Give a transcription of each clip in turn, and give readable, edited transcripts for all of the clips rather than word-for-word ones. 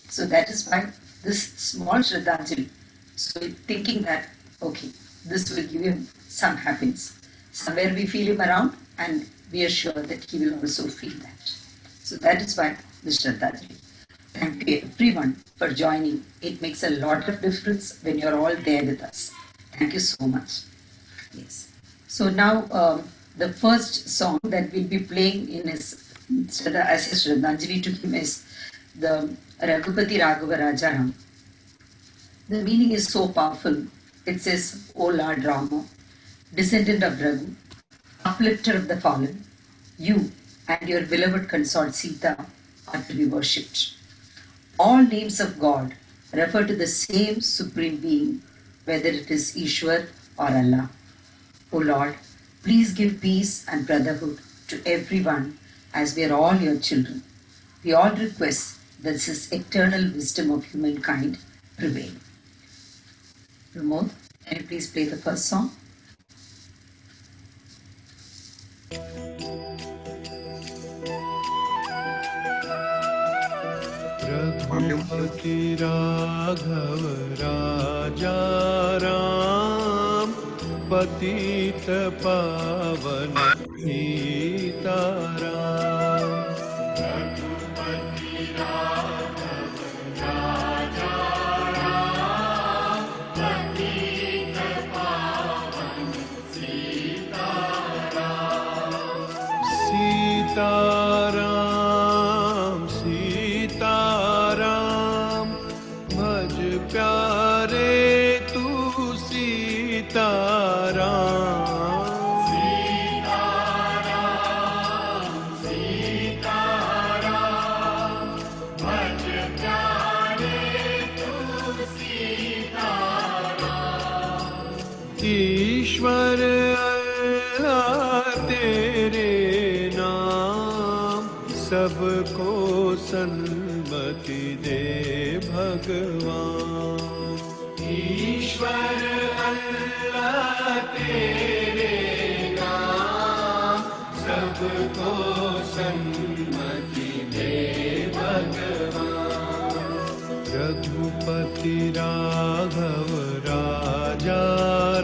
So that is why this small Shraddhanjali, so thinking that, okay, this will give him some happiness. Somewhere we feel him around and we are sure that he will also feel that. So that is why this Shraddhanjali. Thank you everyone for joining. It makes a lot of difference when you're all there with us. Thank you so much. Yes. So now the first song that we'll be playing in his as a Shraddhanjali to him is the Raghupati Raghava Rajaram. The meaning is so powerful. It says, O Lord Rama, descendant of Raghu, uplifter of the fallen, you and your beloved consort Sita are to be worshipped. All names of God refer to the same Supreme Being, whether it is Ishwar or Allah. O Lord, please give peace and brotherhood to everyone as we are all your children. We all request that this eternal wisdom of humankind prevail. Pramod, can you please play the first song? Raghunath Raghav Raja Ram Patita Pavan Sita Ram. Raghunath Raghav Raja Ram Patita Pavan Sita Ram. Sita Ram, Sita Ram, bhaj pyare tu Sita Ram. Sita Ram, Sita Ram, bhaj pyare tu Sita Ram. Ishwar Allah तेरे नाम सबको सन्मति दे भगवान. ईश्वर अल्लाह तेरे नाम सबको सन्मति दे भगवान. रघुपति राघव राजा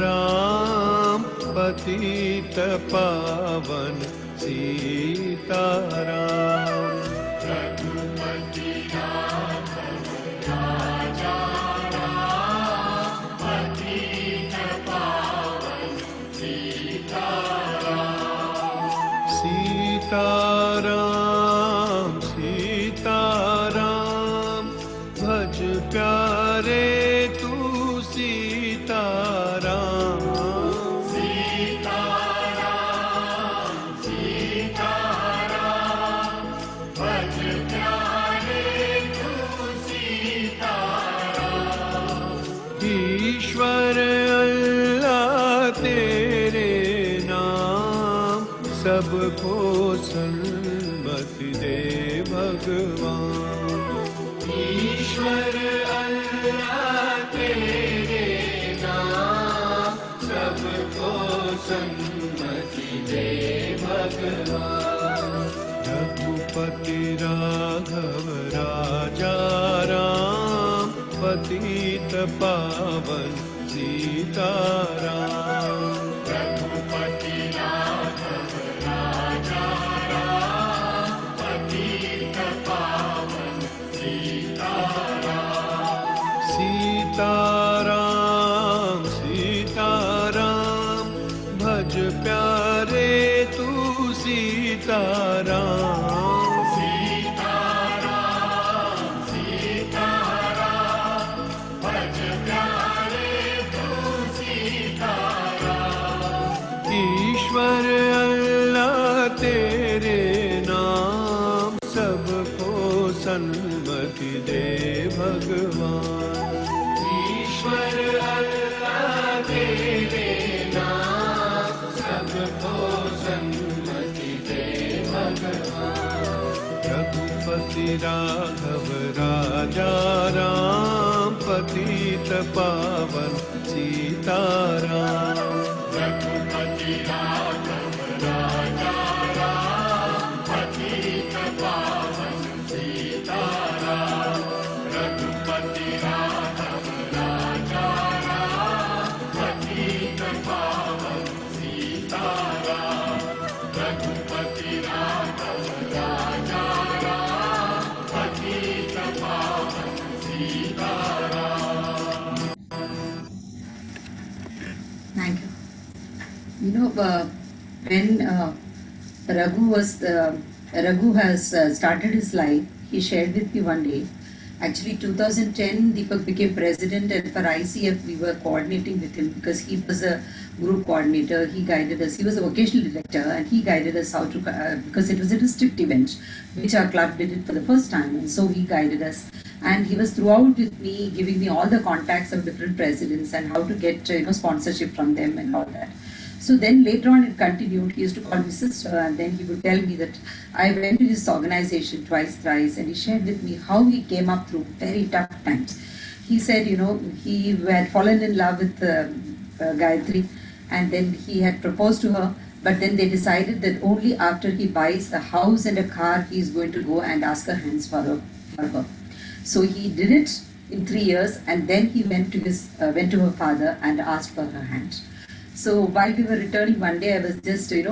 राम पतित पावन सीता राम. रघुपति राघव राजा राम पतित पावन सीता राम. सीता राम, सीता राम, भज प्यारे तू सीता राम. ईश्वर अल्लाह तेरे नाम सबको सन्मति दे भगवान. ईश्वर अल्लाह तेरे नाम सबको सन्मति दे भगवान. रघुपति राघव राजा राम पतित पावन सीता राम. रघुपति राघव राजा राम पतित पावन सीता राम. सीता राम, सीता राम, भज प्यारे तू सीता राम. ईश्वर अल्लाह तेरे नाम सबको सन्मति दे भगवान. ईश्वर अल्लाह तेरे नाम सबको सन्मति दे भगवान. रघुपति राघव राजा राम पतित पावन सीता राम. रघुपति राघव राजा राम पतित पावन Sita Ram. Thank you. When Raghu has started his life, he shared with me one day. Actually, 2010, Deepak became president, and for ICF, we were coordinating with him because he was a group coordinator. He guided us. He was a vocational director, and he guided us how to because it was a district event, which our club did it for the first time, and so he guided us. And he was throughout with me, giving me all the contacts of different presidents and how to get sponsorship from them and all that. So then later on it continued. He used to call me sister, and then he would tell me that I went to this organization twice, thrice, and he shared with me how he came up through very tough times. He said, he had fallen in love with Gayatri, and then he had proposed to her, but then they decided that only after he buys a house and a car, he is going to go and ask her hands for her. So he did it in 3 years, and then he went to her father and asked for her hand. So while we were returning one day, I was just, I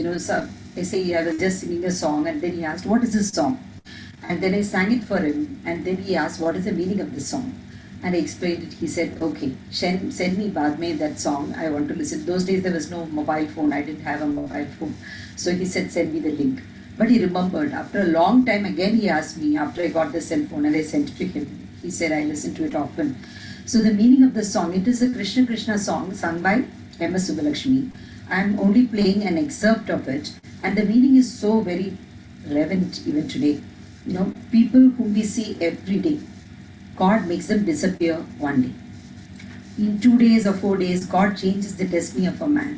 was just singing a song, and then he asked, "What is this song?" And then I sang it for him, and then he asked, "What is the meaning of this song?" And I explained it. He said, "Okay, send me baad mein that song. I want to listen." Those days there was no mobile phone. I didn't have a mobile phone. So he said, "Send me the link." But he remembered. After a long time, again he asked me after I got the cell phone, and I sent it to him. He said, "I listen to it often." So the meaning of the song, it is a Krishna Krishna song sung by M.S. Subbalakshmi. I am only playing an excerpt of it, and the meaning is so very relevant even today. People whom we see every day, God makes them disappear one day. In 2 days or 4 days, God changes the destiny of a man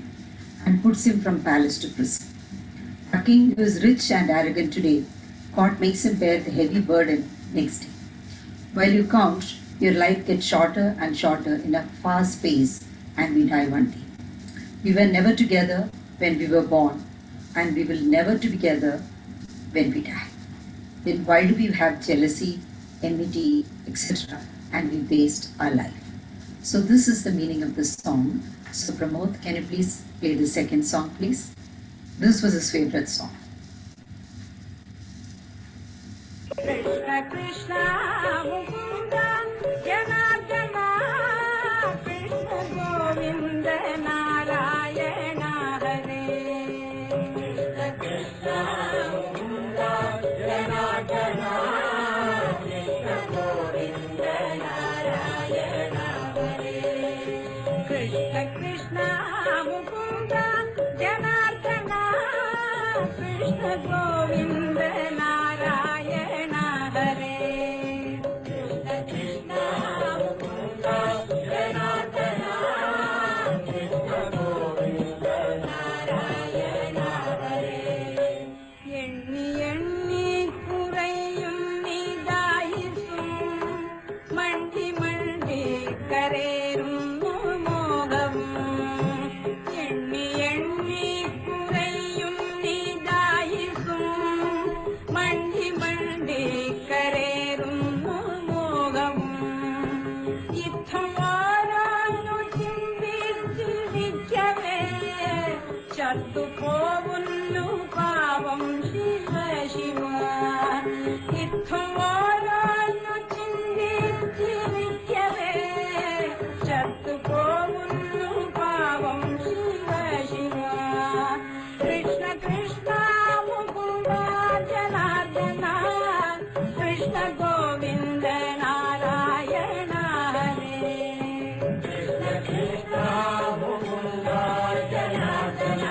and puts him from palace to prison. A king who is rich and arrogant today, God makes him bear the heavy burden next day. While you count, your life gets shorter and shorter in a fast pace, and we die one day. We were never together when we were born, and we will never be together when we die. Then why do we have jealousy, enmity, etc., and we waste our life? So this is the meaning of this song. So Pramod, can you please play the second song, please? This was his favorite song. Krishna Krishna Mukunda Janardana Krishna Govinda Narayana Hare Krishna Krishna Mukunda Janardana Krishna Govinda Narayana Hare Krishna Krishna Mukunda Janardana Krishna Govinda Narayana Hare Krishna Krishna Mukunda Janardana Krishna Govinda Narayana Hare எண்ணி எண்ணி குறையும் நீதாயிசும் மண்டி மண்டி கரேரும் மோகமும் எண்ணி எண்ணி குறையும் நீதாயிசும் மண்டி மண்டி கரேரும் மோகமும் யுத்தம் வாராను చిందించవే చత్తు పోవును పావం శివ శివ యుద్ధం వారాను చిందించవే చత్తు పోవును పావం శివ శివ కృష్ణ కృష్ణ ముకుంద జనార్దన కృష్ణ గోవింద నారాయణ హరే కృష్ణ కృష్ణ ముకుంద జనార్దన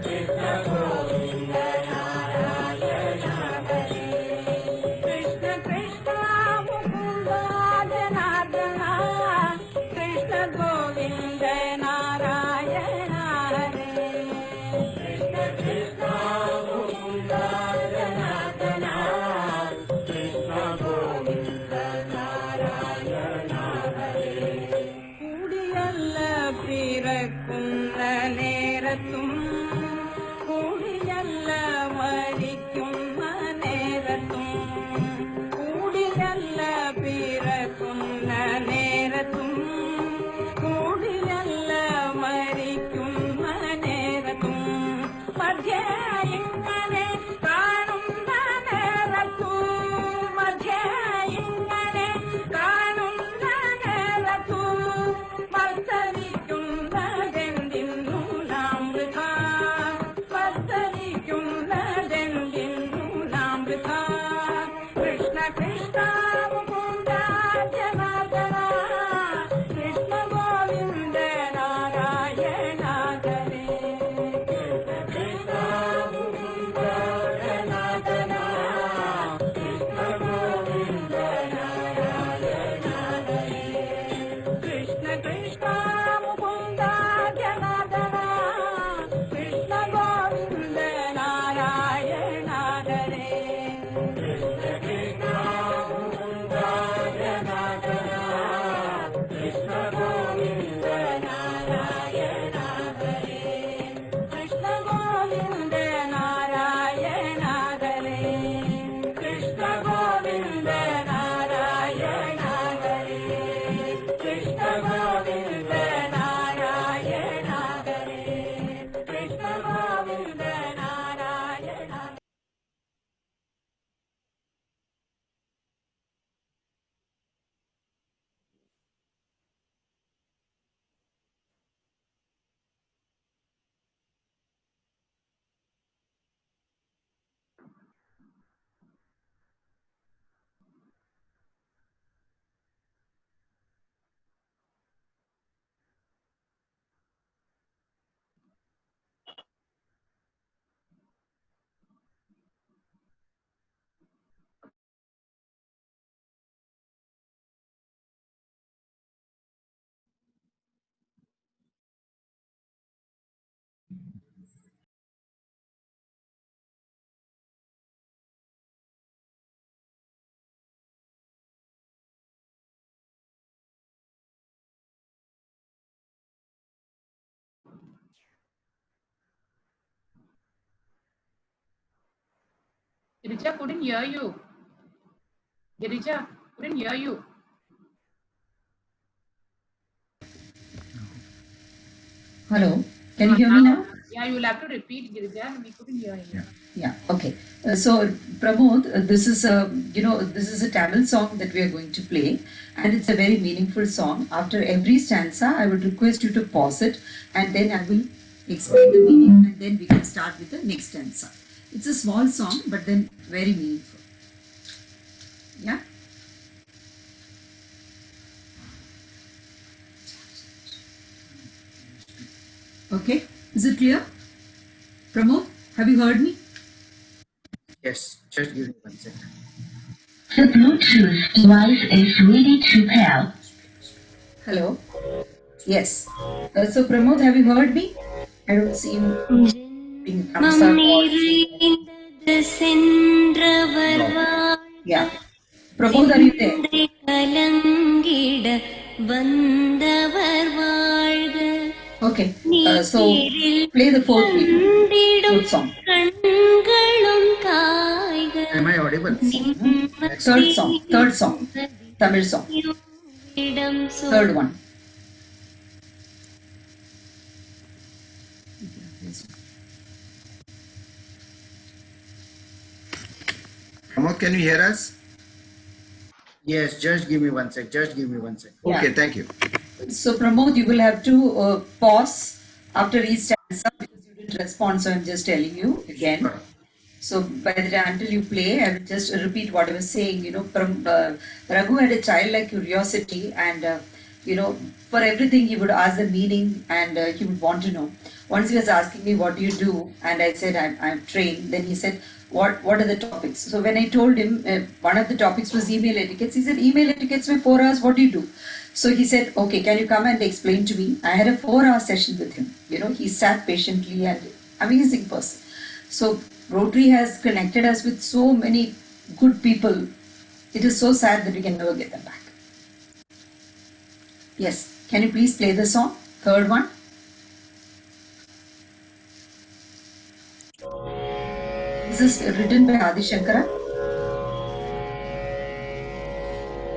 కృష్ణ గోవింద నారాయణ హరే కృష్ణ కృష్ణ ముకుంద జనార్దన కృష్ణ గోవింద నారాయణ హరే కృష్ణ కృష్ణ ముకుంద జనార్దన కృష్ణ గోవింద నారాయణ హరే കൂടിയല്ല പിറക്കുന്ന നേരത്തും കൂടിയല്ല മരിക്കുന്ന നേരത്തും കൂടിയല്ല പിറക്കുന്ന നേരത്തും കൂടിയല്ല മരിക്കുന്ന നേരത്തും മധ്യയിങ്ങനെ കാണുന്ന നേരത്തും Girija couldn't hear you. Girija couldn't hear you. Hello, can you hear me now? Yeah, you will have to repeat, Girija. We couldn't hear you. Yeah, okay. So Pramod, this is a this is a Tamil song that we are going to play, and it's a very meaningful song. After every stanza, I would request you to pause it, and then I will explain the meaning, and then we can start with the next stanza. It's a small song, but then very meaningful. Yeah. Okay, is it clear? Pramod, have you heard me? Yes, just give me 1 second. The Bluetooth device is ready to pair. Hello. Yes. So Pramod, have you heard me? I don't see him being thumbs up or... Yeah. Pramod, are you there? Okay. So play the fourth song. Am I audible? Third song. Tamil song. Third one. Pramod, can you hear us? Yes, just give me 1 sec. Just give me 1 sec. Yeah. Okay, thank you. So Pramod, you will have to pause after each stanza because you didn't respond. So I'm just telling you again. So by the time until you play, I will just repeat what I was saying. Raghu had a childlike curiosity, and for everything he would ask the meaning, and he would want to know. Once he was asking me, "What do you do?" and I said, "I'm trained." Then he said, "What are the topics?" So when I told him one of the topics was email etiquettes, he said, "Email etiquettes for 4 hours. What do you do?" So he said, "Okay, can you come and explain to me?" I had a 4-hour session with him. He sat patiently, and amazing person. So Rotary has connected us with so many good people. It is so sad that we can never get them back. Yes, can you please play the song? Third one. This is written by Adi Shankara.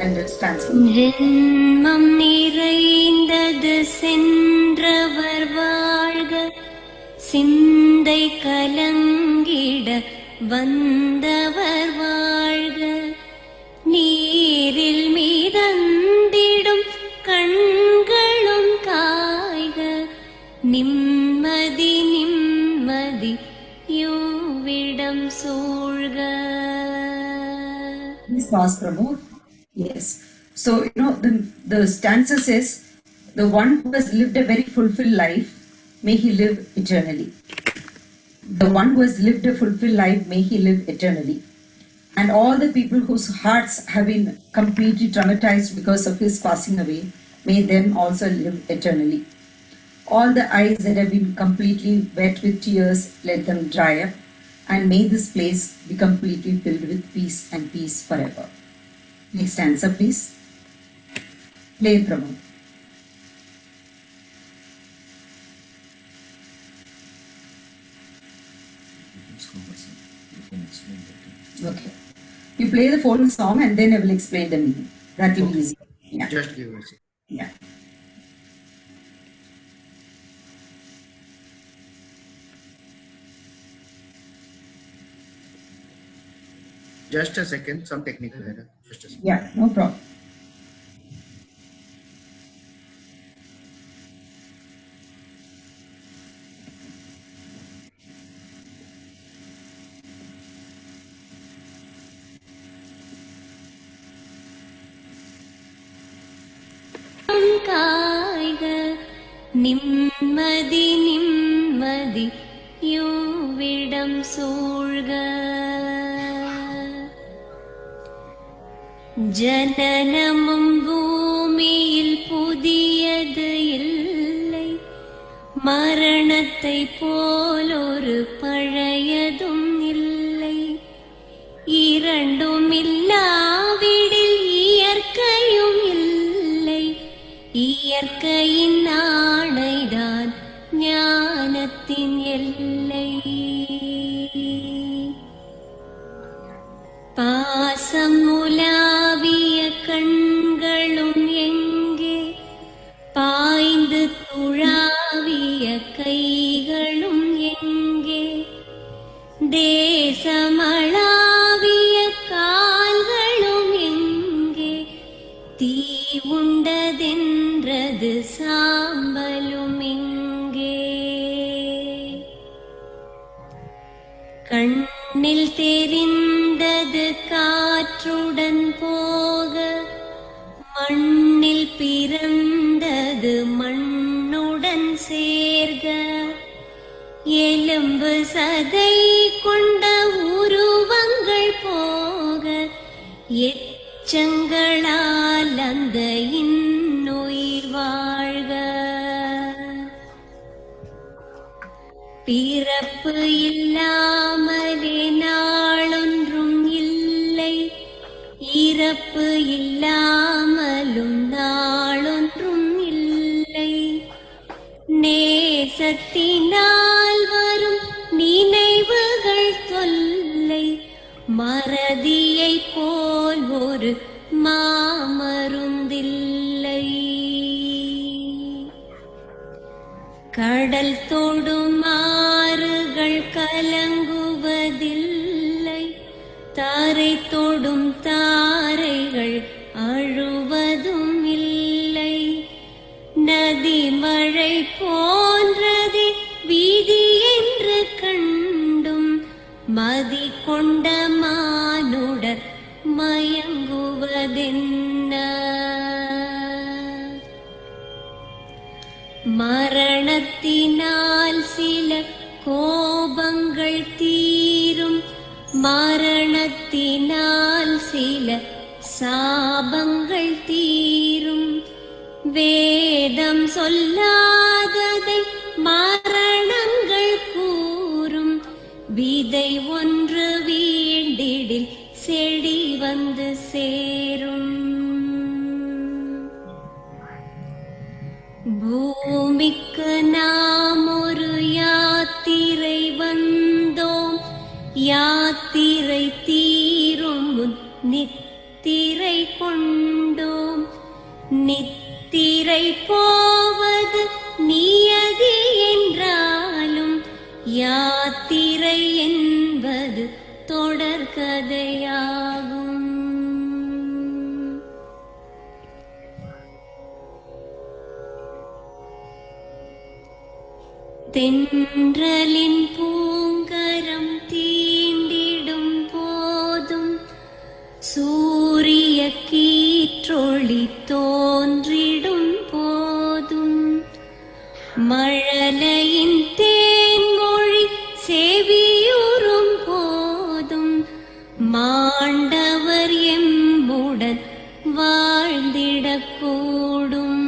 And it's translated. ஜென்மம் நிறைந்தது சென்றவர் வாழ்க சிந்தை கலங்கிட வந்தவர் வாழ்க நீரில் மீதந்திடும் கண்களும் காய்க நிம்மதி நிம்மதி யூவிடம் சூழ்க. Please pause, Pramod. Yes. So, the stanza says, the one who has lived a very fulfilled life, may he live eternally. The one who has lived a fulfilled life, may he live eternally. And all the people whose hearts have been completely traumatized because of his passing away, may them also live eternally. All the eyes that have been completely wet with tears, let them dry up, and may this place be completely filled with peace and peace forever. Next answer, please. Play, Pramod. Okay. You play the full song and then I will explain the meaning. That will be easy. Yeah. Just give me a second. Yeah. Just a second. Some technical error. Just a second. Yeah, no problem. காய்க நிம்மதி நிம்மதி யூவிடம் சூழ்க. ஜனனமும் பூமியில் புதியது இல்லை மரணத்தை போலொரு பழையதும் இல்லை இரண்டும் இல்லாவிடில் இயற்கையும் இல்லை இயற்கையின் ஆணைதான் ஞானத்தின் எல்லை. எனது சாம்பலும் இங்கே. கண்ணில் தெரிந்தது காற்றுடன் போக, மண்ணில் பிறந்தது மண்ணுடன் சேர்க. எலும்பு சதை கொண்ட உருவங்கள் போக, எச்சங்களால் அந்த இன்னுயிர் வாழ்க. பிறப்பு இல்லாமலே நாளொன்றும் இல்லை, இறப்பு இல்லாமலும் நாளொன்றும் இல்லை. நேசத்தினால் வரும் நினைவுகள் தொல்லை, மறதியை போல் ஒரு மாமருந்தில்லை. கடல் தொடும் ஆறுகள் கலங்குவதில்லை, தாரை தொடும் தாரைகள் அழுவதும் இல்லை. நதி மழை போன்றதே வீதி என்று கண்டும், மதி கொண்ட மானுடர் மயங்குவதென்ன. மரணத்தினால் சில கோபங்கள் தீரும், மரணத்தினால் சில சாபங்கள் தீரும். வேதம் சொல்லாததை மரணங்கள் கூறும், விதை ஒன்று வீண்டிடில் செடி வந்து சேரும். பூமிக்கு நாம் ஒரு யாத்திரை வந்தோம், யாத்திரை தீரும் முன் நித்திரை கொண்டோம். நித்திரை போவது நியதி என்றாலும், யாத்திரை என்பது தொடர்கதையாகும். தென்றலின் பூங்கரம் தீண்டிடும் போதும், சூரிய கீற்றொளி தோன்றிடும் போதும், மழலையின் தேன்மொழி செவியுறும் போதும், மாண்டவர் எம்முடன் வாழ்ந்திடக்கூடும்.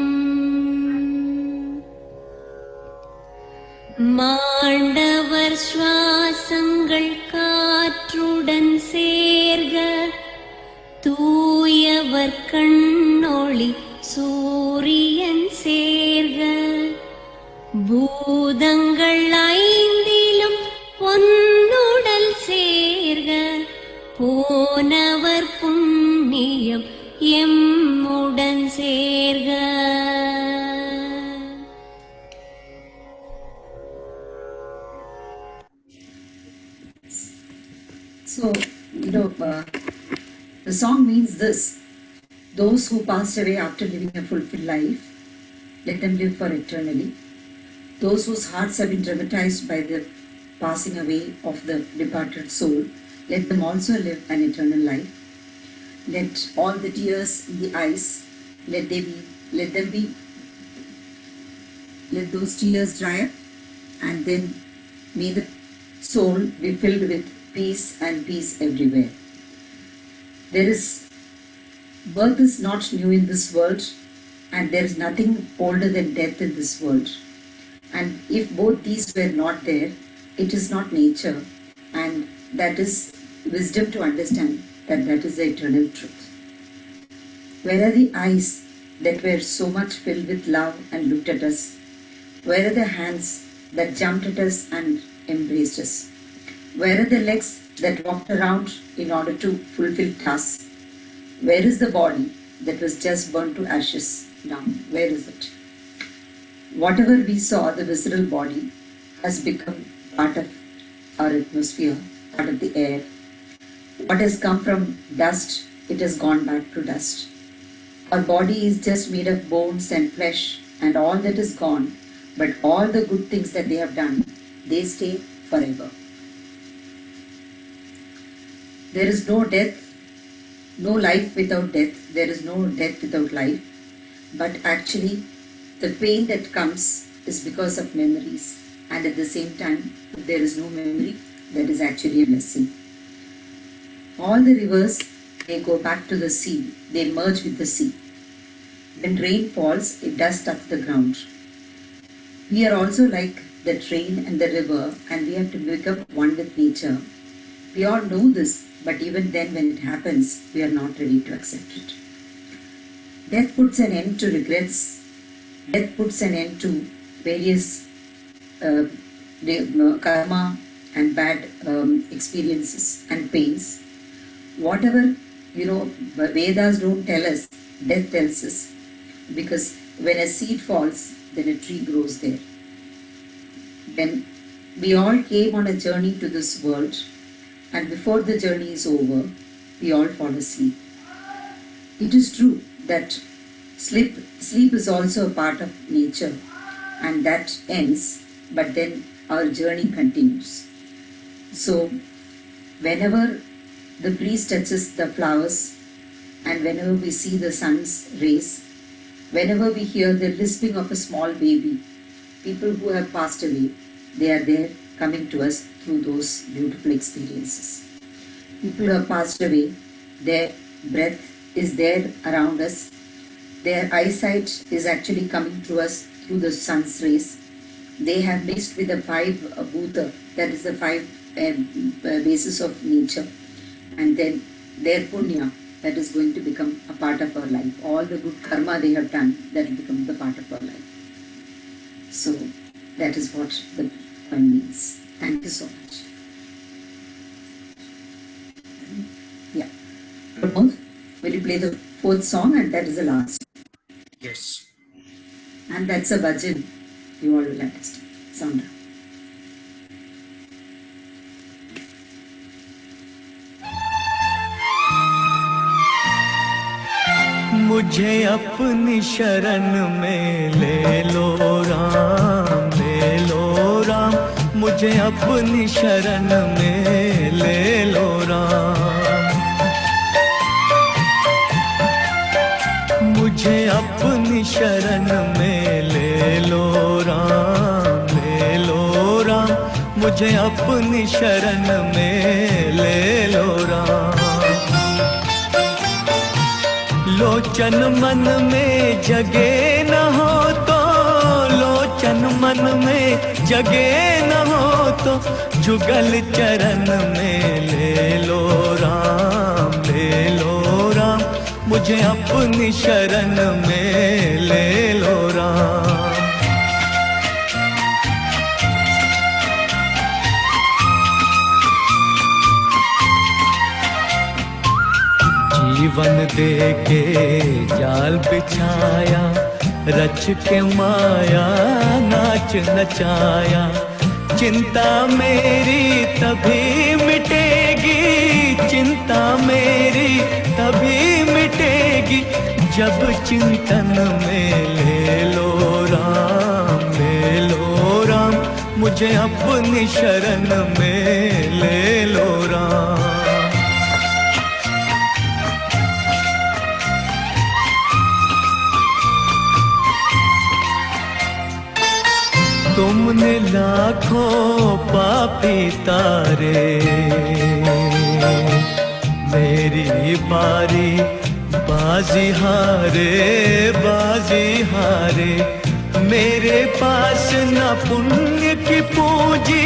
மாண்டவர் சுவாசங்கள் காற்றுடன் சேர்க, தூயவர் கண்ணொளி சூரியன் சேர்க. பூதங்கள் ஐந்திலும் பொன்னுடல் சேர்க, போனவர் புண்ணியம் எம்முடன் சேர்க. So, the song means this: those who passed away after living a fulfilled life, let them live for eternally. Those whose hearts have been traumatized by the passing away of the departed soul, let them also live an eternal life. Let all the tears in the eyes, let those tears dry up, and then may the soul be filled with peace and peace everywhere. Birth is not new in this world, and there is nothing older than death in this world. And if both these were not there, it is not nature, and that is wisdom to understand that that is the eternal truth. Where are the eyes that were so much filled with love and looked at us? Where are the hands that jumped at us and embraced us? Where are the legs that walked around in order to fulfill tasks? Where is the body that was just burnt to ashes now? Where is it? Whatever we saw, the visceral body has become part of our atmosphere, part of the air. What has come from dust, it has gone back to dust. Our body is just made of bones and flesh and all that is gone, but all the good things that they have done, they stay forever. There is no death, no life without death. There is no death without life. But actually, the pain that comes is because of memories. And at the same time, if there is no memory, that is actually a blessing. All the rivers, they go back to the sea. They merge with the sea. When rain falls, it does touch the ground. We are also like the rain and the river, and we have to become one with nature. We all know this, but even then when it happens, we are not ready to accept it. Death puts an end to regrets. Death puts an end to various karma and bad experiences and pains. Whatever, Vedas don't tell us, death tells us. Because when a seed falls, then a tree grows there. Then we all came on a journey to this world, and before the journey is over, we all fall asleep. It is true that sleep is also a part of nature, and that ends, but then our journey continues. So whenever the breeze touches the flowers, and whenever we see the sun's rays, whenever we hear the lisping of a small baby, people who have passed away, they are there coming to us through those beautiful experiences. People who have passed away, their breath is there around us. Their eyesight is actually coming to us through the sun's rays. They have mixed with the five bhuta, that is the five bases of nature. And then their punya, that is going to become a part of our life. All the good karma they have done, that will become the part of our life. So that is what the poem means. Thank you so much. Yeah. Pramod, will you play the fourth song, and that is the last? Yes. And that's a bhajan. You all will understand. Sound. मुझे अपनी शरण में ले लो राम, ले लो राम, मुझे अपनी शरण में ले लो राम, मुझे अपनी शरण में ले लो राम, ले लो राम, मुझे अपनी शरण में ले लो राम। लोचन मन में जगे न हो तो, लोचन मन में जगे न हो तो, जुगल चरण में ले लो राम, ले लो राम, मुझे अपनी शरण में ले लो राम। जीवन दे के जाल बिछाया, रच के माया नाच नचाया, चिंता मेरी तभी मिटेगी, चिंता मेरी तभी मिटेगी, जब चिंतन में ले लो राम, ले लो राम, मुझे अपनी शरण में ले लो राम। तुमने लाखों पापी तारे, मेरी बारी बाजी हारे, बाजी हारे, मेरे पास न पुण्य की पूंजी,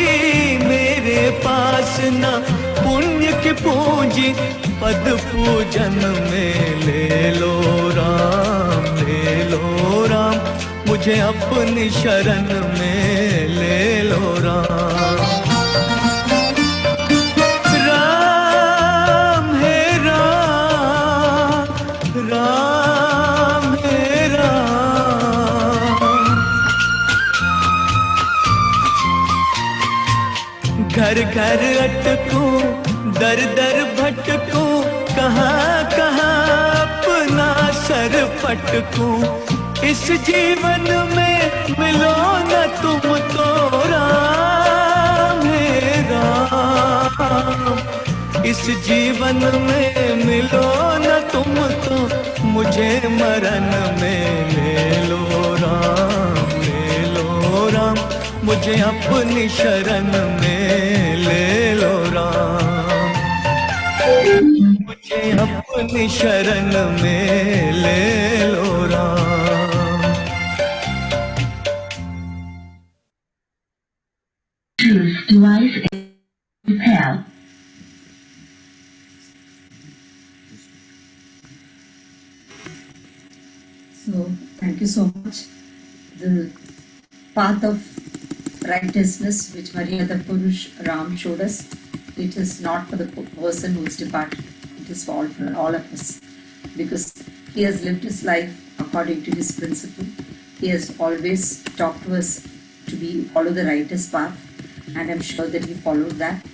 मेरे पास न पुण्य की पूंजी, पद पूजन में ले लो राम, ले लो राम, मुझे अपनी शरण में ले लो राम। राम है राम, राम है राम, घर घर अटकूं, दर दर भटकूं, कहाँ कहाँ अपना सर पटकूं, इस जीवन में मिलो न तुम तो राम है राम। इस जीवन में मिलो न तुम तो मुझे मरण में ले लो राम, ले लो राम। मुझे अपनी शरण में ले लो राम, मुझे अपनी शरण में ले लो Ram. Choose device repair. So thank you so much. The path of righteousness which Maryada Purush Ram showed us, it is not for the person who is departed. It is for all of us. Because he has lived his life according to his principle. He has always talked to us to follow the righteous path, and I'm sure that he followed that.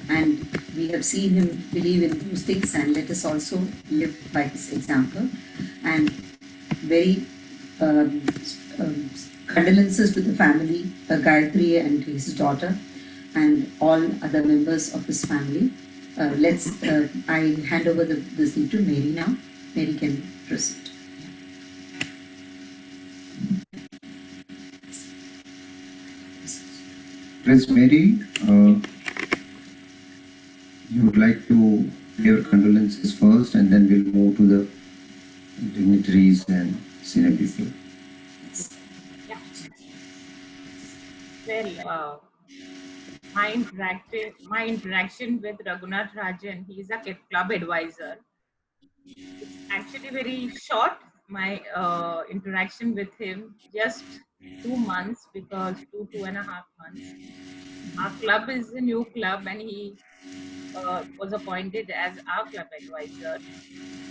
And we have seen him believe in those things, and let us also live by his example. And very condolences to the family, Gayatri and his daughter, and all other members of his family. I hand over this thing to Mary now. Mary can proceed. Prince Mary, you would like to give condolences first, and then we'll move to the dignitaries and senior people. Well, my interaction with Raghunath Rajan, he is a club advisor. It's actually very short, my interaction with him, just 2 months, because 2.5 months. Our club is a new club, and he was appointed as our club advisor.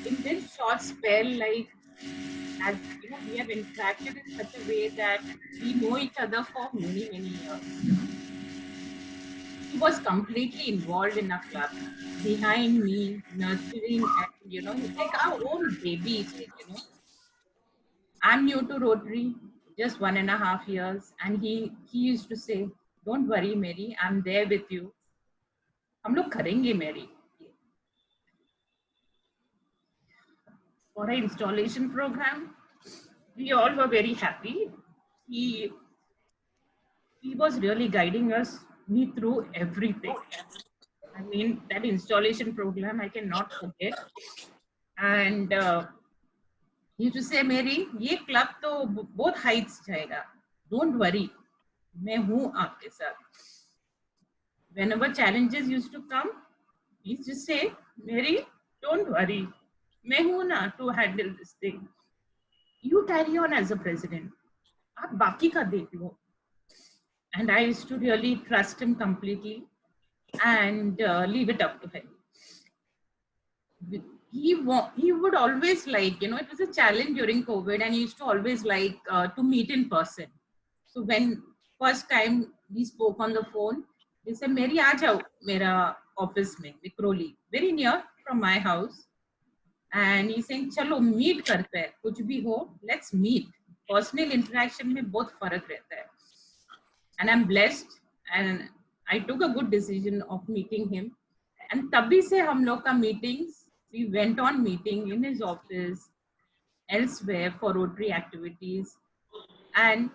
In this short spell, like, as you know, we have interacted in such a way that we know each other for many, many years. He was completely involved in our club, behind me, nurturing, and he's like our own baby. Like, I'm new to Rotary, just 1.5 years, and he used to say, "Don't worry, Mary, I'm there with you. हम लोग करेंगे, Mary." For our installation program, we all were very happy. He was really guiding me through everything. I mean, that installation program I cannot forget. And he used to say, Mary, ये club तो both heights जाएगा. Don't worry, मैं हूँ आपके साथ. Whenever challenges used to come, he used to say, Mary, don't worry, मैं हूँ ना to handle this thing. You carry on as a president. आप बाकी का देख लो. And I used to really trust him completely and leave it up to him. He would always like, it was a challenge during COVID, and he used to always like to meet in person. So when first time we spoke on the phone, he said, Mary, aa jao mera office mein, Vikroli, very near from my house. And he's saying, chalo meet karte hai, kuch bhi ho, let's meet. Personal interaction mein bahut farak rehta hai. And I'm blessed, and I took a good decision of meeting him. And tabhi se hum log ka meetings, we went on meeting in his office, elsewhere for Rotary activities. And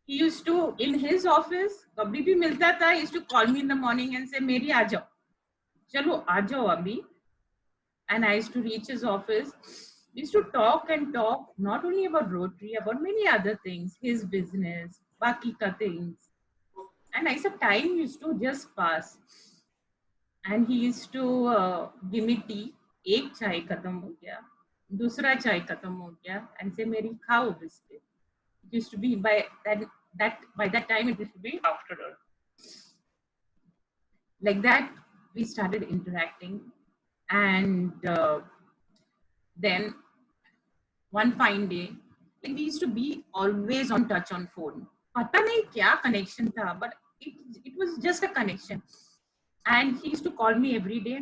he used to, in his office, kabhi bhi milta tha, he used to call me in the morning and say, Mary, aa jao. Chalo, aa jao abhi. And I used to reach his office. We used to talk and talk, not only about Rotary, about many other things, his business, baki ka things. And I said, time used to just pass. And he used to give me tea. एक चाय खत्म हो गया, दूसरा चाय खत्म हो गया, and say, Mary, खाओ biscuit. It used to be by that time it used to be afternoon. Like that, we started interacting, and then one fine day, like, we used to be always on touch on phone. पता नहीं क्या connection था, but it was just a connection. And he used to call me every day,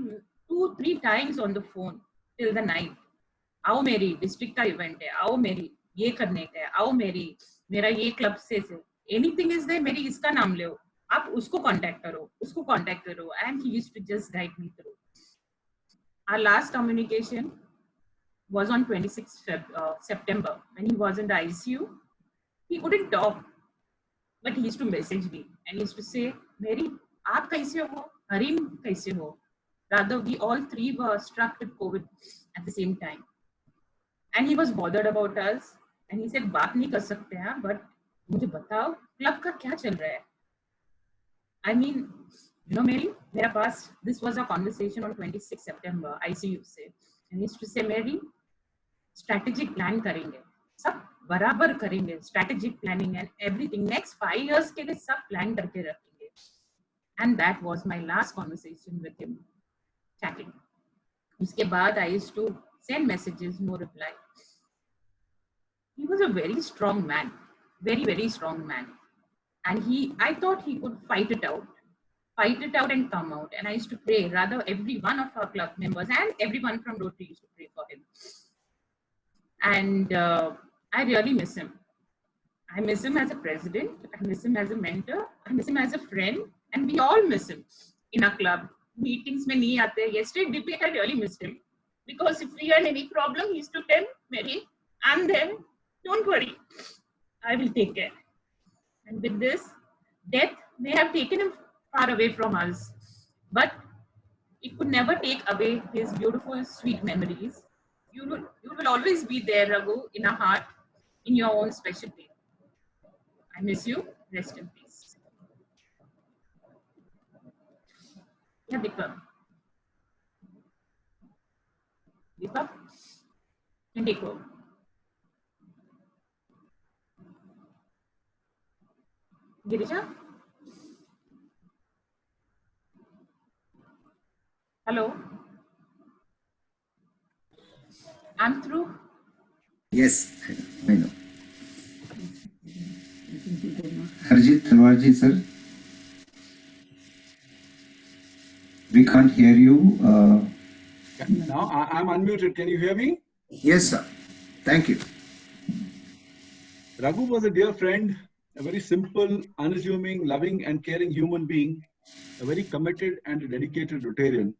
2-3 times on the phone till the night. आओ मेरी district का event है, आओ मेरी. ये करने का है, आओ मेरा ये club say anything is there, मेरी इसका नाम लो, आप उसको कांटेक्ट करो, and he used to just guide me through. Our last communication was on 26th September when he was in the ICU. He couldn't talk, but he used to message me and he used to say, Mary, aap kaise ho? Harim kaise ho? Rather, we all three were struck with COVID at the same time. And he was bothered about us. And he said, baat nahi kar sakte hain, but mujhe batao, club ka kya chal raha hai? I mean, you know, Mary, मेरा पास, this was a conversation on 26 September, ICU से. And he used to say, Mary, strategic plan करेंगे, सब बराबर करेंगे, strategic planning and everything. Next 5 years के लिए सब plan करके रखेंगे. And that was my last conversation with him, chatting. उसके बाद I used to send messages, no reply. He was a very strong man, very, very strong man. And I thought he could fight it out and come out. And I used to pray, rather every one of our club members and everyone from Rotary used to pray for him. And I really miss him. I miss him as a president, I miss him as a mentor, I miss him as a friend, and we all miss him in our club. Meetings mein nahi aate. Yesterday debate, I really missed him. Because if we had any problem, he used to tell Mary, I'm there, don't worry, I will take care. And with this, death may have taken him far away from us, but it could never take away his beautiful, sweet memories. You will always be there, Raghu, in our heart, in your own special way. I miss you. Rest in peace. Yeah, Deepak. Deepak, can take over. Girija? Hello? I'm through. Yes, I know. Harjit Talwarji, sir. We can't hear you. Now I'm unmuted. Can you hear me? Yes, sir. Thank you. Raghu was a dear friend, a very simple, unassuming, loving and caring human being, a very committed and dedicated Rotarian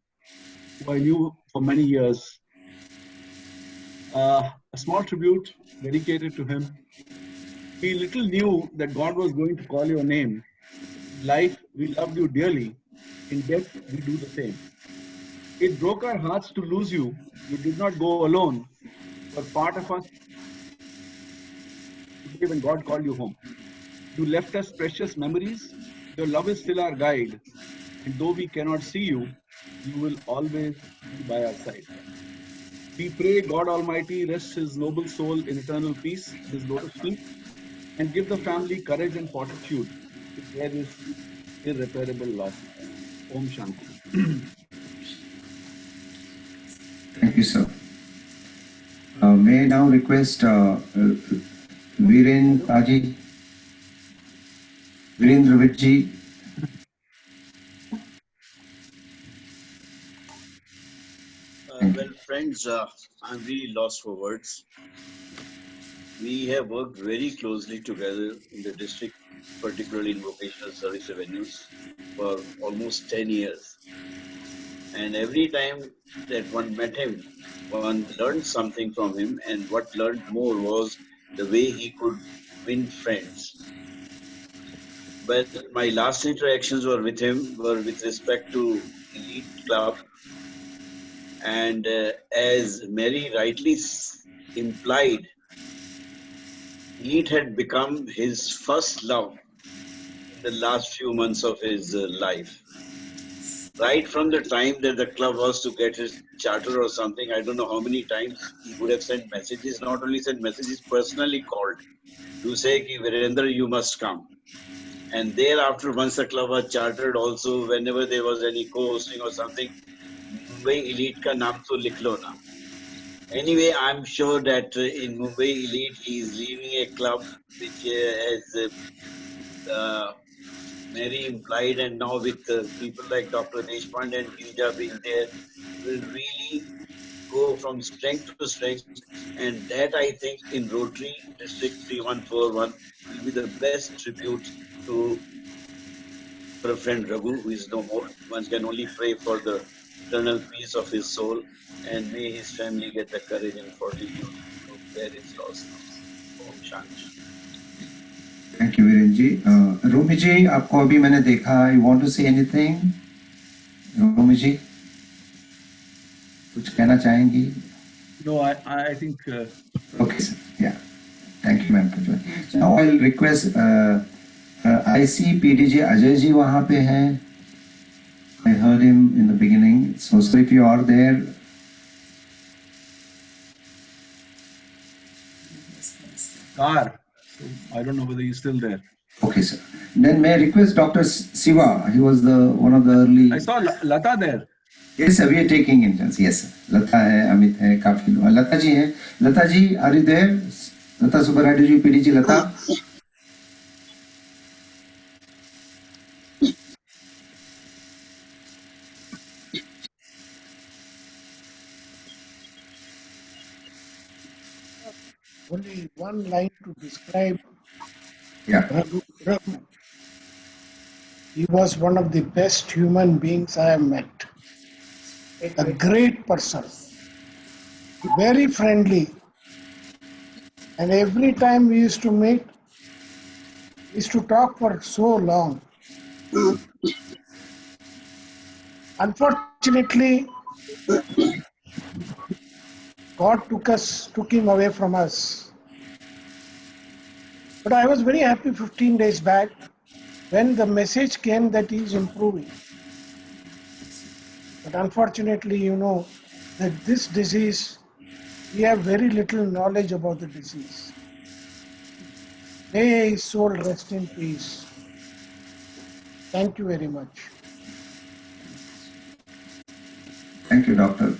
who I knew for many years. A small tribute dedicated to him. We little knew that God was going to call your name. In life, we loved you dearly. In death, we do the same. It broke our hearts to lose you. You did not go alone. You were part of us when God called you home. You left us precious memories. Your love is still our guide. And though we cannot see you, you will always be by our side. We pray God Almighty rests his noble soul in eternal peace, his lotus feet, and give the family courage and fortitude to bear this irreparable loss. Om Shanti. Thank you, sir. May I now request Virendra Vidji. Well, friends, I'm really lost for words. We have worked very closely together in the district, particularly in vocational service avenues, for almost 10 years. And every time that one met him, one learned something from him, and what learned more was the way he could win friends. But my last interactions were with him were with respect to Elite Club. And as Mary rightly implied, Elite had become his first love in the last few months of his life. Right from the time that the club was to get his charter or something, I don't know how many times he would have sent messages, not only sent messages, personally called to say, Ki Virendra, you must come. And thereafter, once the club was chartered, also, whenever there was any co-hosting or something, Mumbai Elite ka naam to likh lo na. Anyway, I'm sure that in Mumbai Elite, he is leaving a club which has Mary implied, and now with people like Dr. Deshpande and Girija being there, will really go from strength to strength. And that I think in Rotary District 3141 will be the best tribute to our friend Raghu, who is no more. One can only pray for the eternal peace of his soul, and may his family get the courage and fortitude to bear his loss now. Om Shanti. Thank you Viren ji. Romi ji, आपको अभी मैंने देखा, you want to say anything? Romi ji कुछ कहना चाहेंगी? No, I think. Okay, sir. Yeah. Thank you, ma'am, for joining. Now I'll request. I see PDG Ajay ji वहाँ पे हैं. I heard him in the beginning. So, sir, if you are there. Car. So I don't know whether he's still there. Okay, sir. Then may I request Dr. Siva? He was the one of the early. I saw Lata there. Yes, sir. We are taking interns. Yes, sir. Lata है, Amit है, काफी लोग. Lata ji है. Lata ji, are you there? Lata Subbaradi ji, PDG Lata. Only one line to describe Yeah. Raghu. He was one of the best human beings I have met. A great person, very friendly, and every time we used to meet, we used to talk for so long. Unfortunately, God took him away from us. But I was very happy 15 days back when the message came that he is improving. But unfortunately, you know that this disease, we have very little knowledge about the disease. May his soul rest in peace. Thank you very much. Thank you, doctor.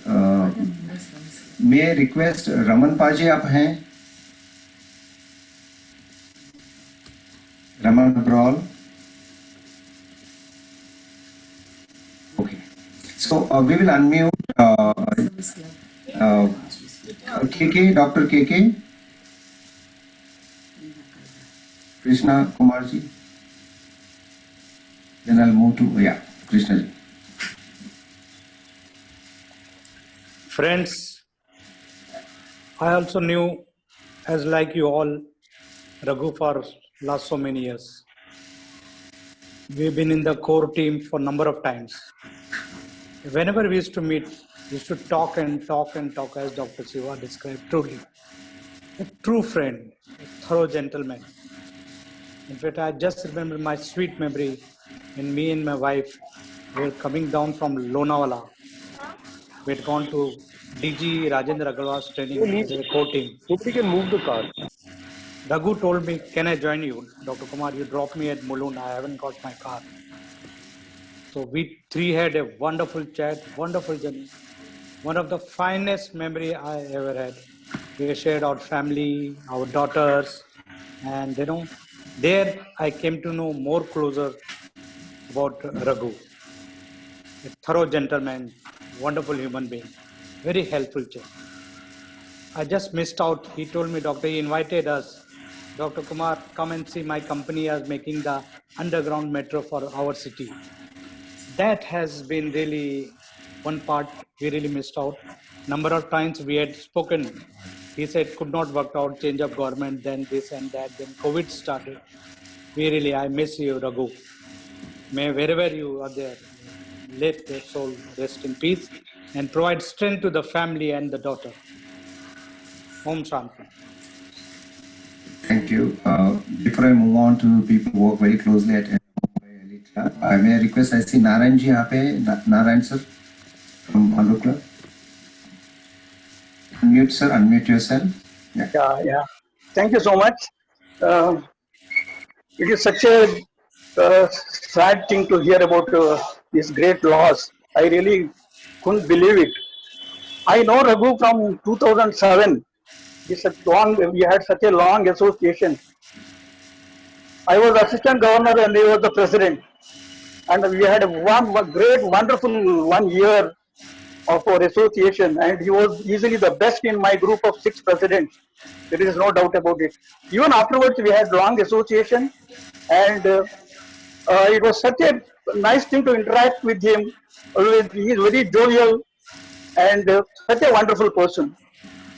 May I request Raman Paji आप हैं? Raman Brawl. Okay. So we will unmute KK, Dr. KK. Krishna Kumar ji. Then I'll move to Krishna ji. Friends, I also knew, as like you all, Raghu for last so many years. We've been in the core team for a number of times. Whenever we used to meet, we used to talk and talk and talk, as Dr. Siva described truly. A true friend, a thorough gentleman. In fact, I just remember my sweet memory when me and my wife were coming down from Lonavala. We had gone to DG Rajendra Agarwal's training as a core team. Nobody can move the car. Raghu told me, can I join you? Dr. Kumar, you dropped me at Mulund. I haven't got my car. So we three had a wonderful chat, wonderful journey. One of the finest memory I ever had. We shared our family, our daughters, and there I came to know more closer about Raghu. A thorough gentleman, wonderful human being, very helpful chap. I just missed out. He told me, doctor, he invited us. Dr. Kumar, come and see my company as making the underground metro for our city. That has been really one part we really missed out. Number of times we had spoken. He said could not work out, change of government, then this and that, then COVID started. I miss you, Raghu. May wherever you are there, let their soul rest in peace and provide strength to the family and the daughter. Om Shanti. Thank you. Before I move on to people who work very closely at Mumbai Elite Club, I may request, I see Narayan ji यहाँ पे, Narayan sir from Allu Club. Unmute sir, unmute yourself. Yeah. Thank you so much. It is such a sad thing to hear about this great loss. I really couldn't believe it. I know Raghu from 2007. We had such a long association. I was assistant governor and he was the president. And we had a great, wonderful 1 year of our association, and he was easily the best in my group of 6 presidents. There is no doubt about it. Even afterwards, we had long association, and it was such a nice thing to interact with him. He is very jovial and such a wonderful person.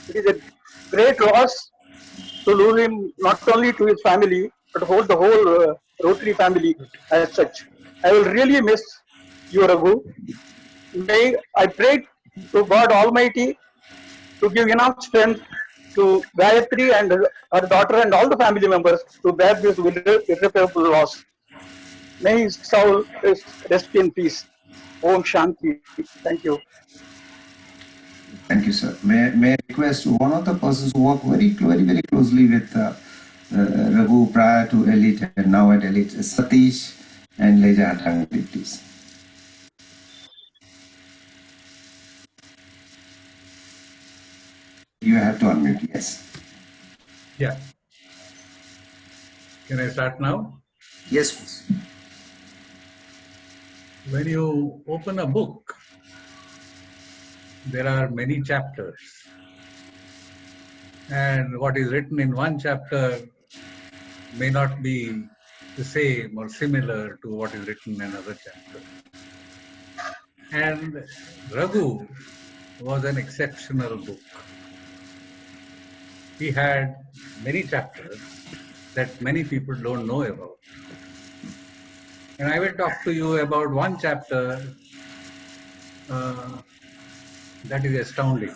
It is a great loss to lose him, not only to his family, but the whole Rotary family as such. I will really miss you, Raghu. May I pray to God Almighty to give enough strength to Gayatri and her daughter and all the family members to bear this irreparable loss. May his soul rest in peace. Om Shanti. Thank you. Thank you, sir. May I request one of the persons who work very closely with Raghu prior to Elite and now at Elite, Satish and Leja Hatangadi, please. You have to unmute, yes. Yeah. Can I start now? Yes, please. When you open a book, there are many chapters. And what is written in one chapter may not be the same or similar to what is written in another chapter. And Raghu was an exceptional book. He had many chapters that many people don't know about. And I will talk to you about one chapter that is astounding.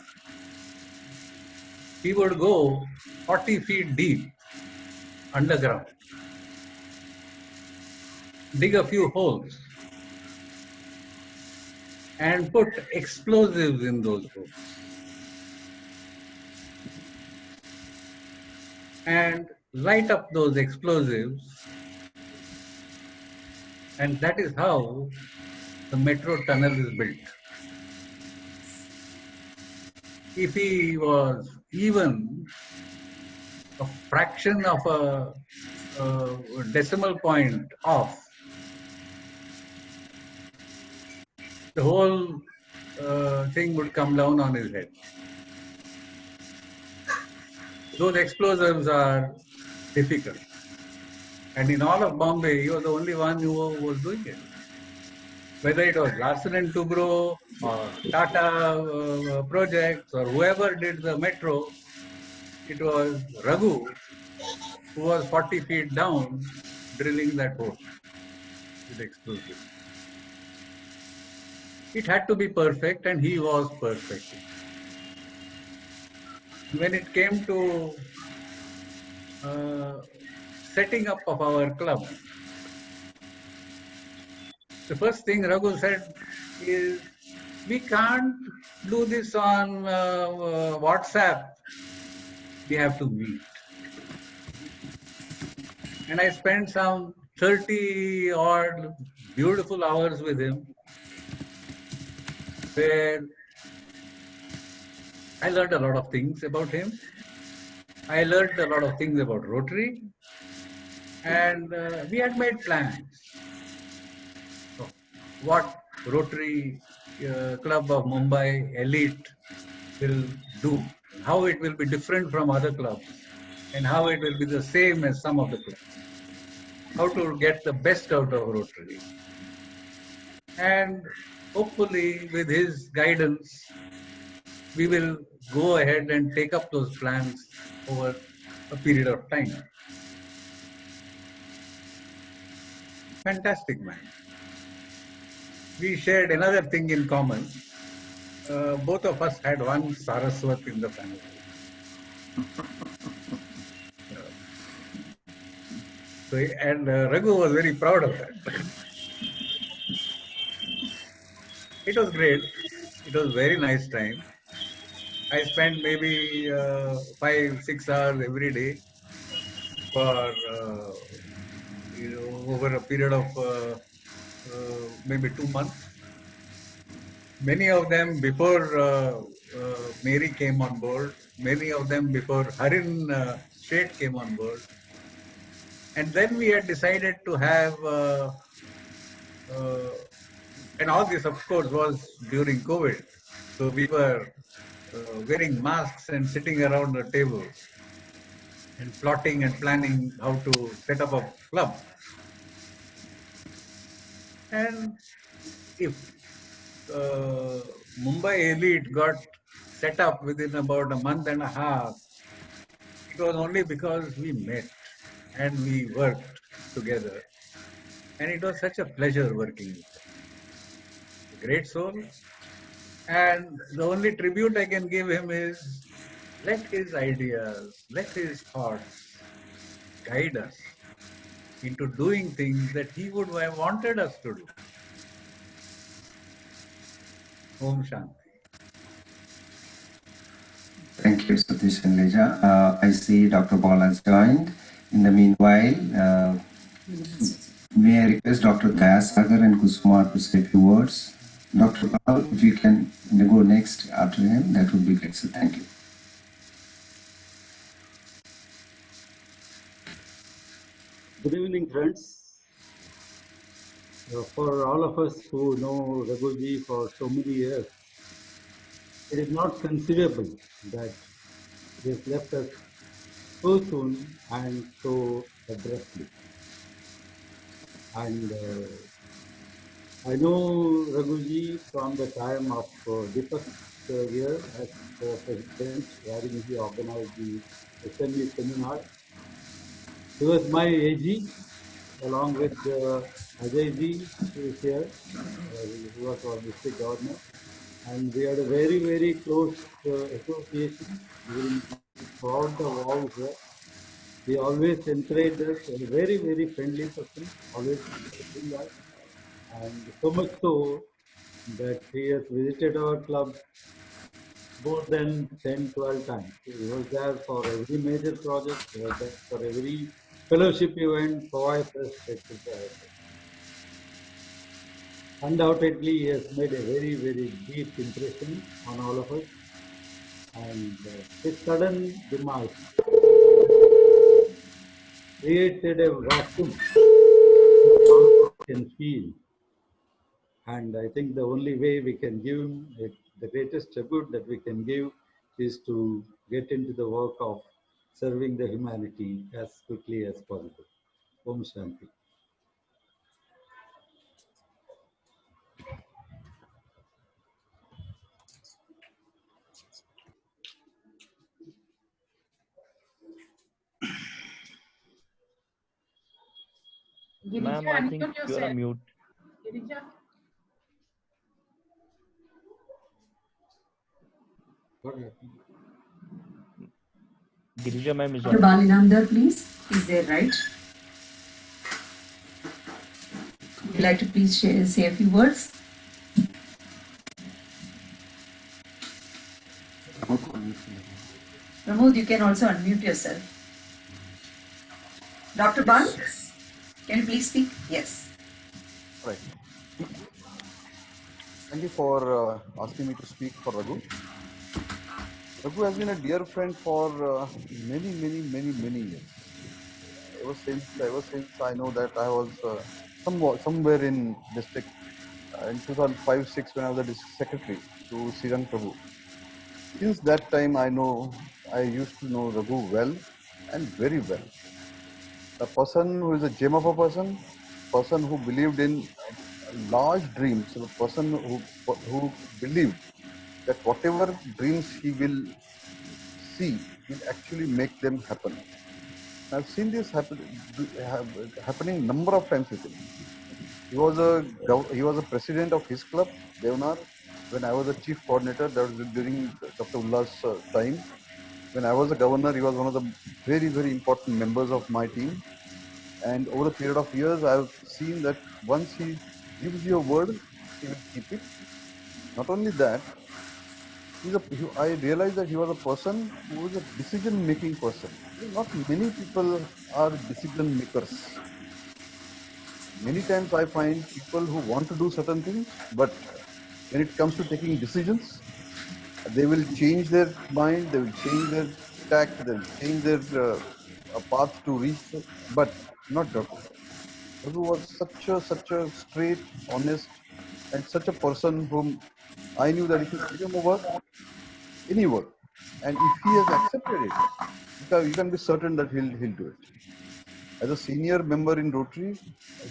He would go 40 feet deep underground, dig a few holes, and put explosives in those holes. And light up those explosives, and that is how the metro tunnel is built. If he was even a fraction of a decimal point off, the whole thing would come down on his head. Those explosives are difficult. And in all of Bombay, he was the only one who was doing it. Whether it was Larsen and Toubro or Tata projects or whoever did the metro, it was Raghu who was 40 feet down drilling that hole with explosives. It had to be perfect, and he was perfect. When it came to setting up of our club, the first thing Raghu said is, we can't do this on WhatsApp. We have to meet. And I spent some 30 odd beautiful hours with him, where I learned a lot of things about him. I learned a lot of things about Rotary, and we had made plans of what Rotary Club of Mumbai Elite will do, how it will be different from other clubs, and how it will be the same as some of the clubs. How to get the best out of Rotary. And hopefully, with his guidance, we will go ahead and take up those plans over a period of time. Fantastic man. We shared another thing in common. Both of us had one Saraswat in the family. So, and Raghu was very proud of that. It was great. It was very nice time. I spent maybe 5-6 hours every day for over a period of maybe 2 months. Many of them before Mary came on board. Many of them before Harin Sheth came on board. And then we had decided to have, and all this of course was during COVID. So we were wearing masks and sitting around the table and plotting and planning how to set up a club. And if Mumbai elite got set up within about a month and a half, it was only because we met and we worked together. And it was such a pleasure working with him. A great soul. And the only tribute I can give him is let his ideas, let his thoughts guide us into doing things that he would have wanted us to do. Om Shanti. Thank you, Satish and Leja. I see Dr. Paul has joined. In the meanwhile, may I request Dr. Dayasagar and Kusumar to say a few words? Dr. Paul, if you can go next after him, that would be great. So thank you. Good evening, friends. For all of us who know Raghuji for so many years, it is not conceivable that he has left us so soon and so abruptly. And I know Raghuji from the time of Deepak's year as president, wherein he organized the SME seminar. He was my AG, along with Ajay ji, who is here, who was our district governor. And we had a very, very close association during throughout the war here. He always encouraged us, a very, very friendly person, always encouraging us. And so much so that he has visited our club more than 10, 12 times. He was there for every major project, he was there for every fellowship event, Pawai Fest, etc. Undoubtedly, he has made a very, very deep impression on all of us. And his sudden demise created a vacuum which all of us can feel. And I think the only way we can give him the greatest tribute that we can give is to get into the work of serving the humanity as quickly as possible. Om Shanti. Girija, Ma'am, I think unmute you're on yourself. mute. Girija. What happened? Girija ma'am is Dr. on mute. Balinamdar, please. Is there right? Would you like to please say a few words? Pramod, you can also unmute yourself. Dr. Ban, can you please speak? Yes. Right. Thank you for asking me to speak for Raghu. Raghu has been a dear friend for many years. Ever since I know that I was somewhere in district in 2005-6 when I was a district secretary to Srirang Prabhu. Since that time, I used to know Raghu well and very well. A person who is a gem of a person who believed in large dreams, a person who believed that whatever dreams he will see, he'll actually make them happen. I've seen this happening number of times with him. He was a president of his club, Devnar, when I was a chief coordinator. That was during Dr. Ullah's time. When I was a governor, he was one of the very important members of my team. And over the period of years, I've seen that once he gives you a word, he will keep it. Not only that, I realized that he was a person who was a decision-making person. Not many people are decision makers. Many times I find people who want to do certain things, but when it comes to taking decisions, they will change their mind, they will change their tact, they will change their path to reach, but not Raghu. Raghu was such a straight, honest, and such a person whom I knew that if you give him a work, any work, and if he has accepted it, you can be certain that he'll do it. As a senior member in Rotary,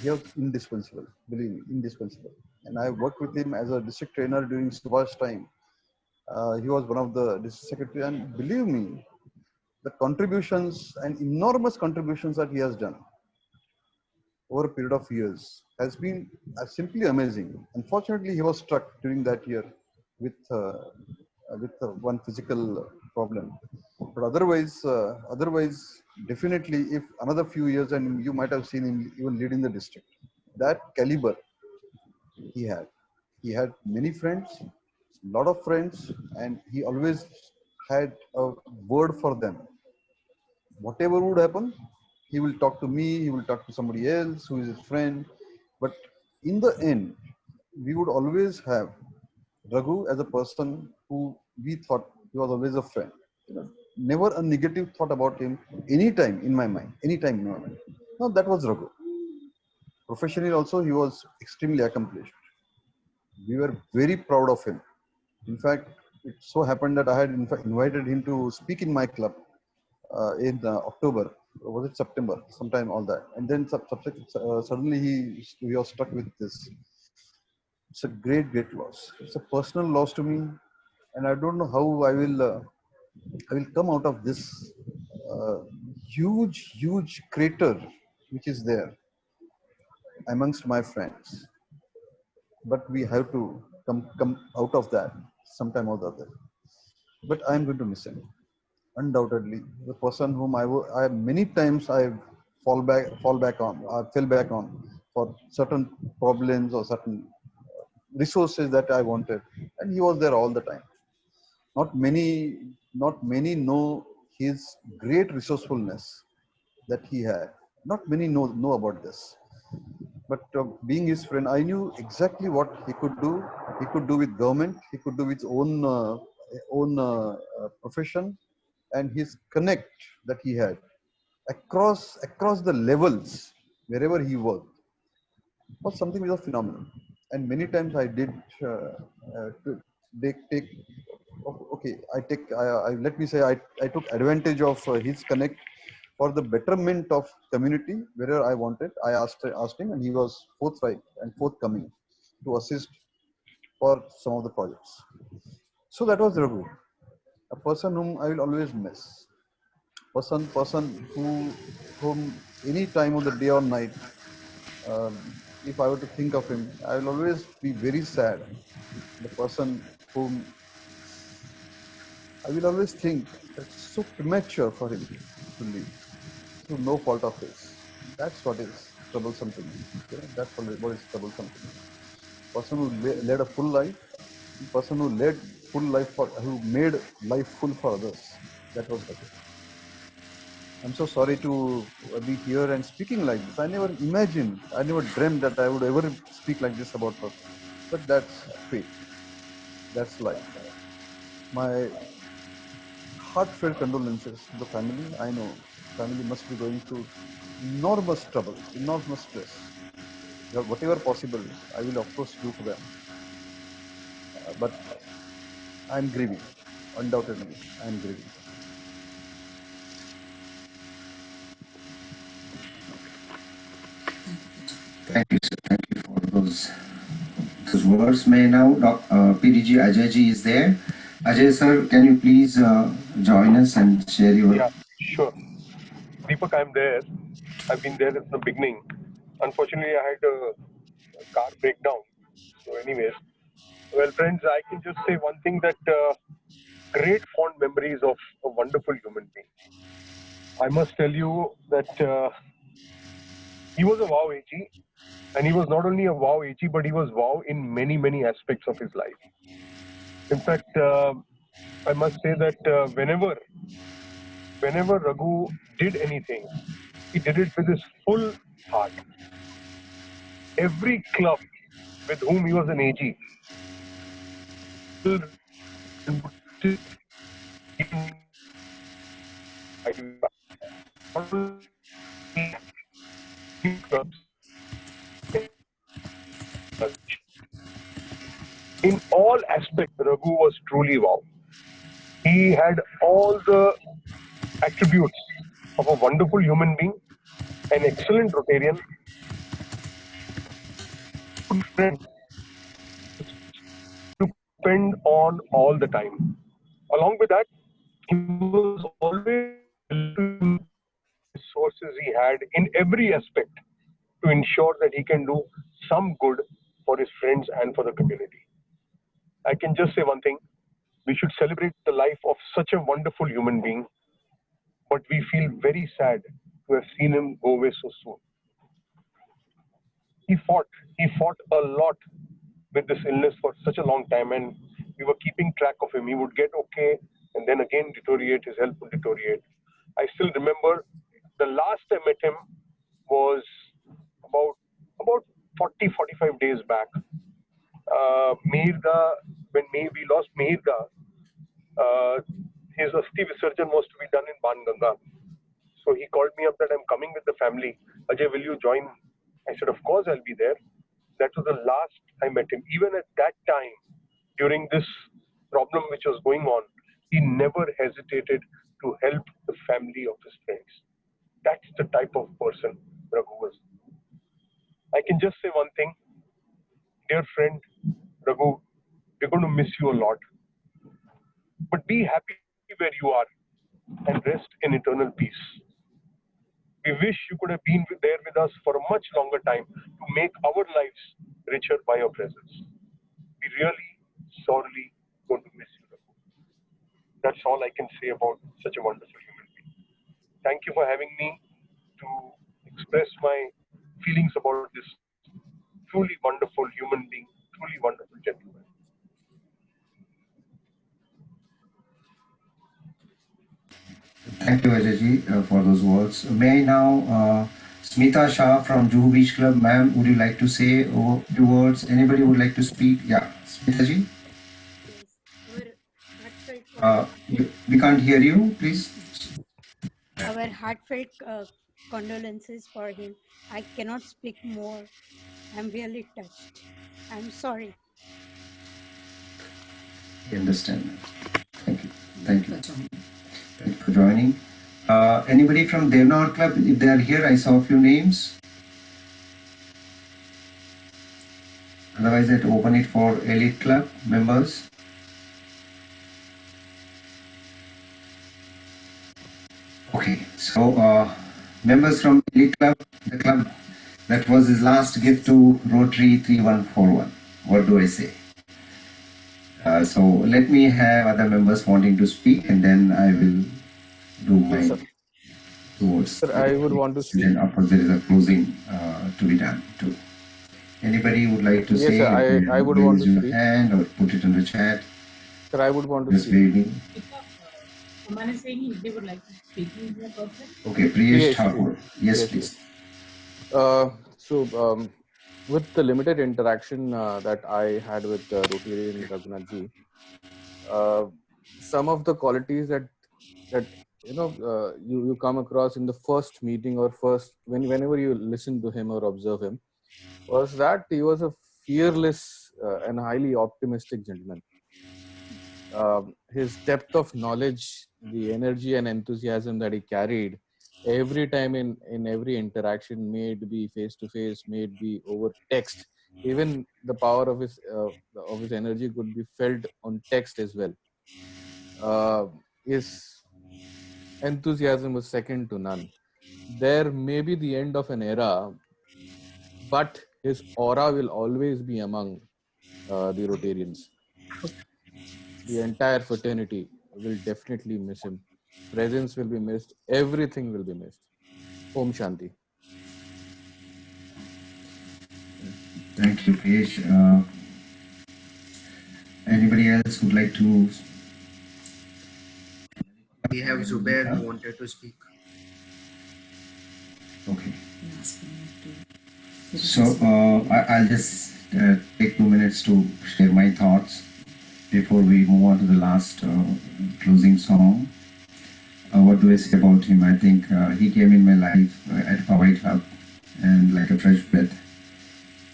he was indispensable, believe me, indispensable. And I worked with him as a district trainer during Subhash time. He was one of the district secretary, and believe me, the contributions and enormous contributions that he has done over a period of years has been simply amazing. Unfortunately, he was struck during that year with one physical problem. But otherwise, definitely, if another few years, and you might have seen him even leading the district, that caliber he had. He had many friends, lot of friends, and he always had a word for them. Whatever would happen, he will talk to me, he will talk to somebody else who is his friend. But in the end, we would always have Raghu as a person who we thought he was always a friend. Never a negative thought about him anytime in my mind. Anytime in my mind. No, that was Raghu. Professionally also, he was extremely accomplished. We were very proud of him. In fact, it so happened that I had in fact invited him to speak in my club in October. Was it September? Sometime all that. And then suddenly he was struck with this. It's a great loss. It's a personal loss to me, and I don't know how I will come out of this huge crater which is there amongst my friends. But we have to come out of that sometime or the other. But I am going to miss him. Undoubtedly, the person whom I many times I fell back on for certain problems or certain resources that I wanted, and he was there all the time. Not many know his great resourcefulness that he had. Not many know about this. But being his friend, I knew exactly what he could do. He could do with government. He could do with own profession, and his connect that he had across the levels wherever he worked was something which was phenomenal. And many times I did take okay, let me say I took advantage of his connect for the betterment of community wherever I wanted. I asked him, and he was forthright and forthcoming to assist for some of the projects. So that was Raghu, a person whom I will always miss. Person whom any time of the day or night, if I were to think of him, I will always be very sad. The person whom I will always think that it's so premature for him to leave through no fault of his. That's what is troublesome to me. That's what is troublesome to me. Person who led a full life, person who led full life who made life full for others. That was Raghu. I'm so sorry to be here and speaking like this. I never imagined, I never dreamed that I would ever speak like this about person. But that's fate. That's life. My heartfelt condolences to the family. I know family must be going through enormous trouble, enormous stress. Whatever possible, I will of course do for them. But I'm grieving. Undoubtedly, I'm grieving. Thank you, sir. Thank you for those words. May now PDG Ajay ji is there. Ajay sir, can you please join us and share your... Yeah, sure. Deepak, I'm there. I've been there at the beginning. Unfortunately, I had a car breakdown. So anyways, well, friends, I can just say one thing, that great fond memories of a wonderful human being. I must tell you that he was a wow AG, and he was not only a wow AG, but he was wow in many aspects of his life. In fact, I must say that whenever Raghu did anything, he did it with his full heart. Every club with whom he was an AG, in all aspect, Raghu was truly wow. He had all the attributes of a wonderful human being, an excellent Rotarian, good friend to depend on all the time. Along with that, he was always resources he had in every aspect to ensure that he can do some good for his friends and for the community. I can just say one thing: we should celebrate the life of such a wonderful human being, but we feel very sad to have seen him go away so soon. He fought a lot with this illness for such a long time, and we were keeping track of him. He would get okay and then again deteriorate, his health would deteriorate. I still remember the last I met him was about 40-45 days back. We lost Meherda, his Asti Visarjan was to be done in Banganga. So he called me up that I'm coming with the family. Ajay, will you join? I said, of course I'll be there. That was the last I met him. Even at that time, during this problem which was going on, he never hesitated to help the family of his friends. That's the type of person Raghu was. I can just say one thing. Dear friend, Raghu, we're going to miss you a lot. But be happy where you are and rest in eternal peace. We wish you could have been there with us for a much longer time to make our lives richer by your presence. We really sorely going to miss you, Raghu. That's all I can say about such a wonderful human being. Thank you for having me to express my feelings about this truly wonderful human being, truly wonderful gentleman. Thank you, Ajay for those words. May I now, Smita Shah from Juhu Beach Club, ma'am, would you like to say a few words? Anybody would like to speak? Yeah, Smita ji. We can't hear you, please. Our heartfelt condolences for him. I cannot speak more. I'm really touched. I'm sorry. I understand. Thank you. Thank you. Thank you for joining. Anybody from Devnar Club? If they are here, I saw a few names. Otherwise, I'd open it for Elite Club members. Okay, so members from Elite Club, the club that was his last gift to Rotary 3141. What do I say? So let me have other members wanting to speak, and then I will do my words. Sir, I would want to speak. And then after there is a closing to be done too. Anybody would like to say? Sir, I would want to raise your speak. hand or put it in the chat. Sir, I would want to Just speak. waving. Someone is saying if they would like to speak in their person. Okay, Priyesh Yes, Thakur. Yes, please. With the limited interaction that I had with Rotary Raghunath ji, some of the qualities that you come across in the first meeting or whenever you listen to him or observe him, was that he was a fearless and highly optimistic gentleman. His depth of knowledge, the energy and enthusiasm that he carried every time in every interaction, may it be face to face, may it be over text, even the power of his energy could be felt on text as well. His enthusiasm was second to none. There may be the end of an era, but his aura will always be among the Rotarians. The entire fraternity will definitely miss him. Presence will be missed. Everything will be missed. Om Shanti. Thank you, Priyesh. Anybody else would like to? We have Zubair who wanted to speak. Okay. So I'll just take 2 minutes to share my thoughts before we move on to the last closing song. What do I say about him? I think he came in my life at Hawaii Club and like a fresh breath,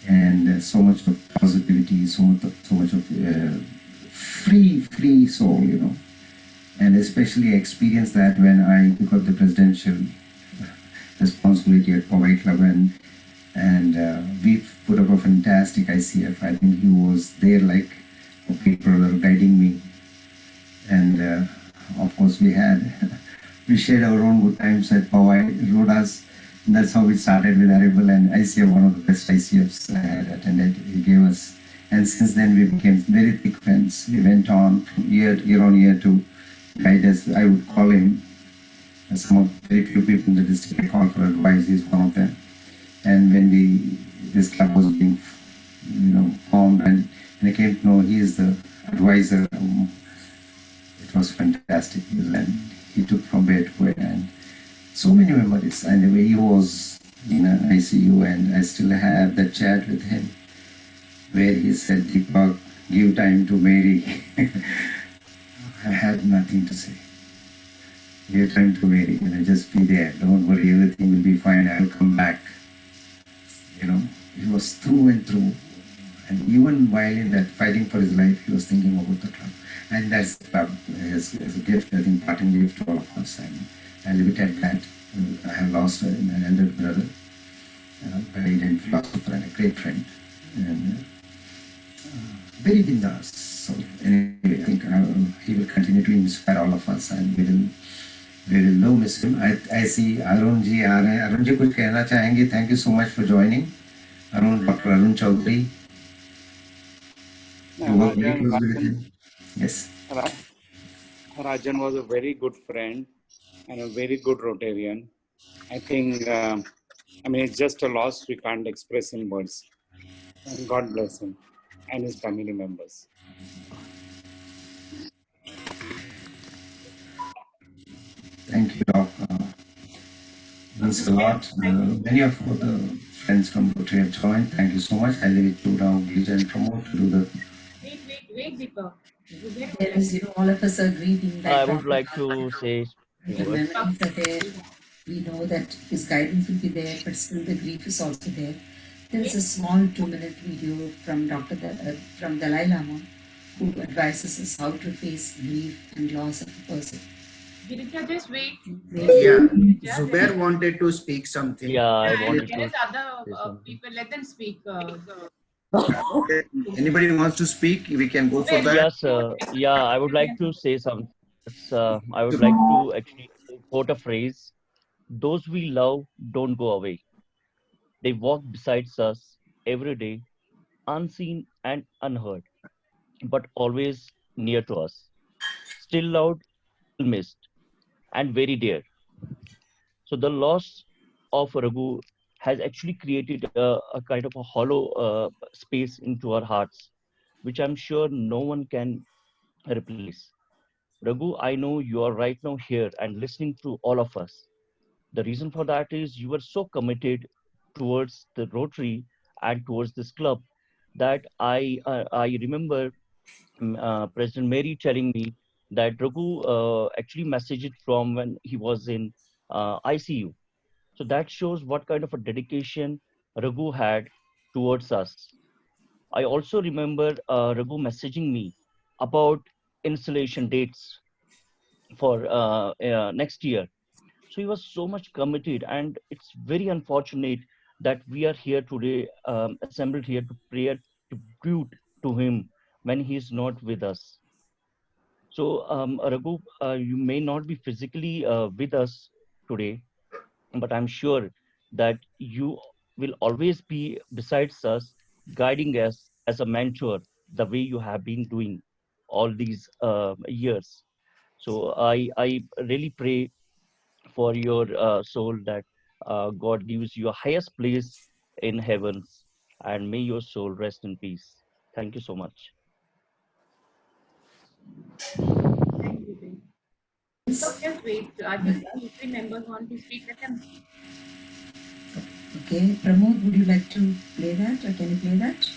and so much of positivity, so much of free soul, you know. And especially experienced that when I took up the presidential responsibility at Powai Club, and we put up a fantastic ICF. I think he was there like a big brother guiding me. And of course we shared our own good times at Powai, Rodas. And that's how we started with Arable and ICF, one of the best ICFs I had attended. He gave us, and since then we became very thick friends. We went on from year on year to guide us. I would call him, some of very few people in the district I call for advice. He's one of them. And when this club was being, formed, and I came to know he is the advisor. It was fantastic, and he took from where to where, and so many memories. And the way he was in an ICU, and I still have that chat with him, where he said, "Deepak, give time to Mary." I had nothing to say. Give time to Mary, just be there. Don't worry, everything will be fine. I'll come back. He was through and through. And even while in that fighting for his life, he was thinking about the club. And that's the club as a gift, I think, parting gift to all of us. And I leave it at that. I have lost an elder brother, a brilliant philosopher and a great friend. And very bindas. So anyway, I think he will continue to inspire all of us, and we will no miss him. I see Arun ji aa rahe hain. Arun ji kuch कहना चाहेंगे? Thank you so much for joining. Dr. Arun Chaudhary. Yes. Rajan was a very good friend and a very good Rotarian. I think, it's just a loss we can't express in words. And God bless him and his family members. Thank you, Doc. Means a lot. Many of the friends from Rotary have joined. Thank you so much. I leave it to now Gilja and Pramod to do the. Wait, Deepak. There is, all of us are grieving that. I would like to say the few words. memories are there. We know that his guidance will be there, but still the grief is also there. There is a small 2-minute video from from Dalai Lama, who advises us how to face grief and loss of a person. Girija, just wait. Yeah, Zubair wanted to speak something. Yeah, I wanted There to. is other people. Let them speak. Anybody who wants to speak, we can go for that. Yes, yeah, I would like to say something. I would like to actually quote a phrase: "Those we love don't go away. They walk beside us every day, unseen and unheard, but always near to us. Still loved, still missed, and very dear." So the loss of Raghu has actually created a kind of a hollow space into our hearts, which I'm sure no one can replace. Raghu, I know you are right now here and listening to all of us. The reason for that is you were so committed towards the Rotary and towards this club that I remember President Mary telling me that Raghu actually messaged from when he was in ICU. So that shows what kind of a dedication Raghu had towards us. I also remember Raghu messaging me about installation dates for next year. So he was so much committed, and it's very unfortunate that we are here today, assembled here to pray tribute to him when he is not with us. So, Raghu, you may not be physically with us today, but I'm sure that you will always be besides us, guiding us as a mentor, the way you have been doing all these years. So I really pray for your soul that God gives you a highest place in heavens, and may your soul rest in peace. Thank you so much. Thank you. So just wait. I think 2-3 members want to speak. Let them. Okay, Pramod, would you like to play that, or can you play that?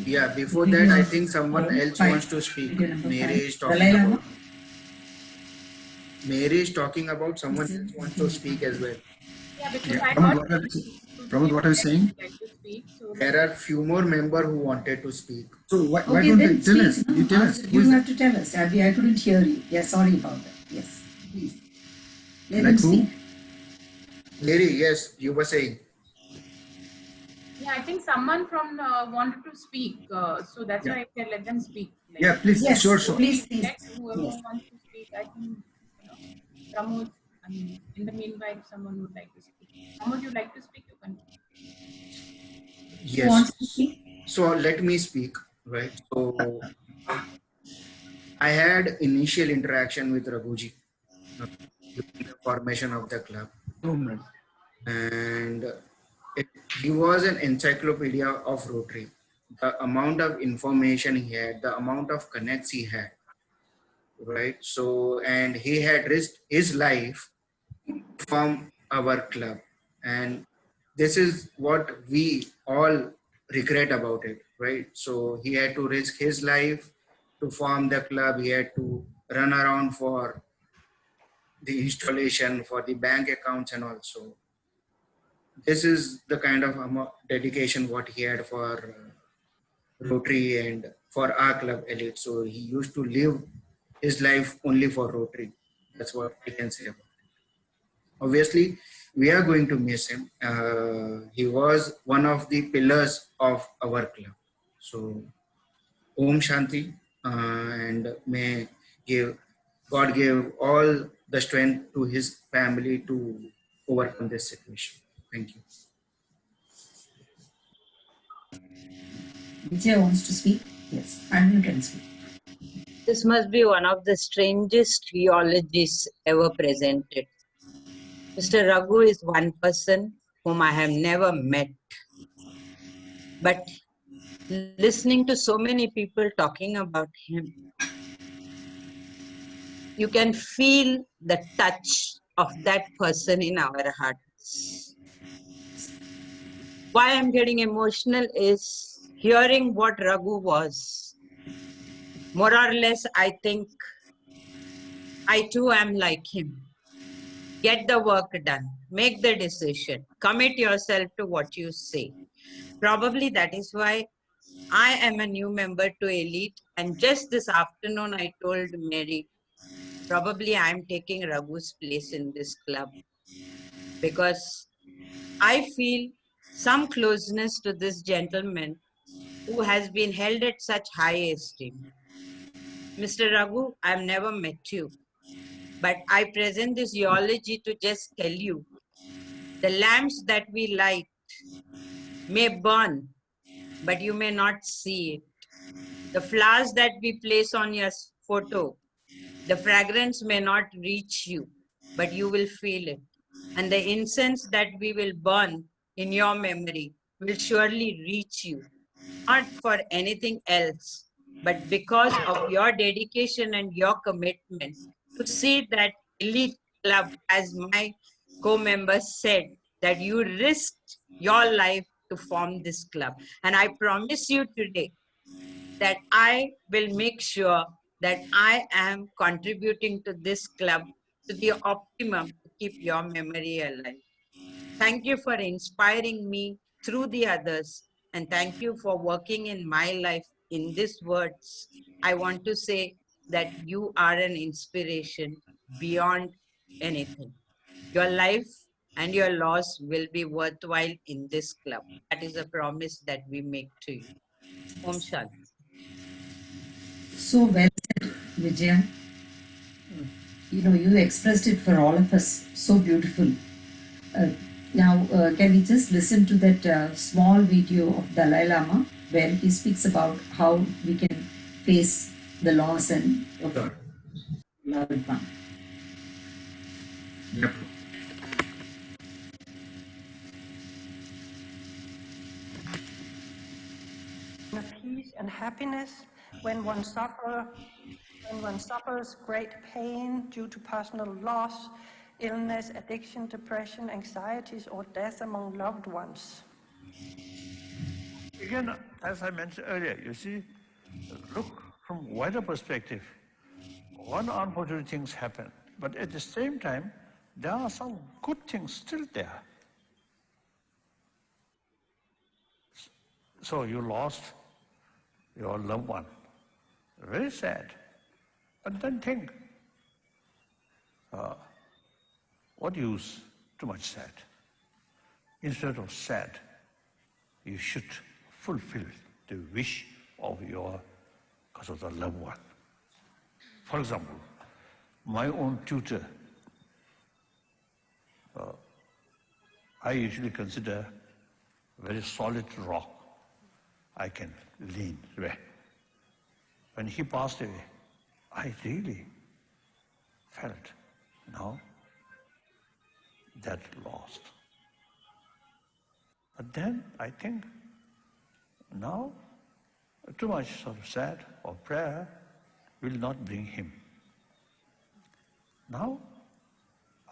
Yeah, before that, I think someone else wants to speak. Mary is talking about. Mary is talking about someone else wants to speak as well. Yeah, because Yeah. I got Pramod, what are you saying? like to speak. So there are few more members who wanted to speak. So why Okay, don't then you tell speak. us? No, You tell us. you have to tell us. Abby, I couldn't hear you. Yeah, sorry about that. Yes, please. Let him Like who? speak. Larry, yes, you were saying. Yeah, I think someone from wanted to speak, so that's Yeah. why I said let them speak. Like, Yeah, please. Yes, Sure, sure. please, please. let whoever Yes. wants to speak. I think Pramod. I mean, in the meanwhile, if someone would like to speak. Pramod, you like to speak? You can. Who wants Yes. to speak? So let me speak, right? So I had initial interaction with Raghuji during the formation of the club. And he was an encyclopedia of Rotary. The amount of information he had, the amount of connects he had, right? So, and he had risked his life from our club. And this is what we all regret about it, right? So he had to risk his life to form the club. He had to run around for the installation, for the bank accounts, and also this is the kind of dedication what he had for Rotary and for our club elite. So he used to live his life only for Rotary. That's what I can say about it. Obviously, we are going to miss him. He was one of the pillars of our club. So Om Shanti, and may give God give all the strength to his family to overcome this situation. Thank you. Vijay wants to speak. Yes, and you can speak. This must be one of the strangest eulogies ever presented. Mr. Raghu is one person whom I have never met. But listening to so many people talking about him, you can feel the touch of that person in our hearts. Why I'm getting emotional is hearing what Raghu was. More or less, I think I too am like him. Get the work done. Make the decision. Commit yourself to what you say. Probably that is why I am a new member to Elite. And just this afternoon, I told Mary, probably I am taking Raghu's place in this club because I feel some closeness to this gentleman who has been held at such high esteem. Mr. Raghu, I have never met you, but I present this eulogy to just tell you the lamps that we light may burn, but you may not see it. The flowers that we place on your photo, the fragrance may not reach you, but you will feel it. And the incense that we will burn in your memory will surely reach you, not for anything else, but because of your dedication and your commitment to see that elite club, as my co-members said, that you risked your life to form this club. And I promise you today that I will make sure that I am contributing to this club to the optimum to keep your memory alive. Thank you for inspiring me through the others, and thank you for working in my life in these words. I want to say that you are an inspiration beyond anything. Your life and your loss will be worthwhile in this club. That is a promise that we make to you. Om Shanti. So well said, Vijay. You know, you expressed it for all of us so beautiful. Now, can we just listen to that small video of Dalai Lama where he speaks about how we can face the loss and of a loved one? Yep. Peace and happiness when one suffers great pain due to personal loss, illness, addiction, depression, anxieties, or death among loved ones. Again, as I mentioned earlier, you see, look from wider perspective. One unfortunate things happen, but at the same time, there are some good things still there. So you lost your loved one. Very sad. But then think, what use too much sad? Instead of sad, you should fulfill the wish of your, because of the loved one. For example, my own tutor, I usually consider very solid rock I can lean where. When he passed away, I really felt now that lost. But then I think now too much sort of sad or prayer will not bring him. Now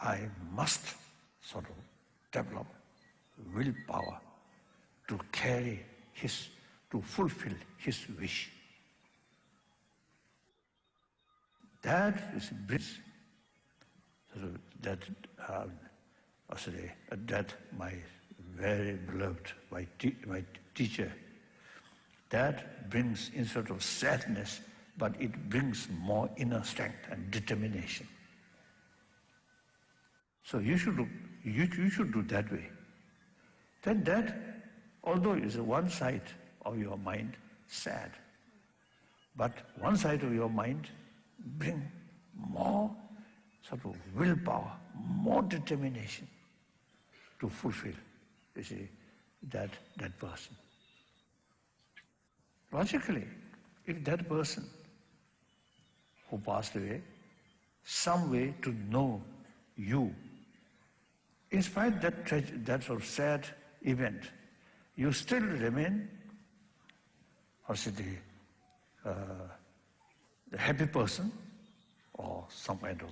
I must sort of develop willpower to carry his, to fulfill his wish. That is brings that that my very beloved, my teacher, that brings instead of sadness, but it brings more inner strength and determination. So you should do that way. Then that, although is one side of your mind sad, but one side of your mind bring more sort of willpower, more determination to fulfill, you see, that person. Logically, if that person who passed away, some way to know you, in spite of that sort of sad event, you still remain, or say the happy person, or some kind of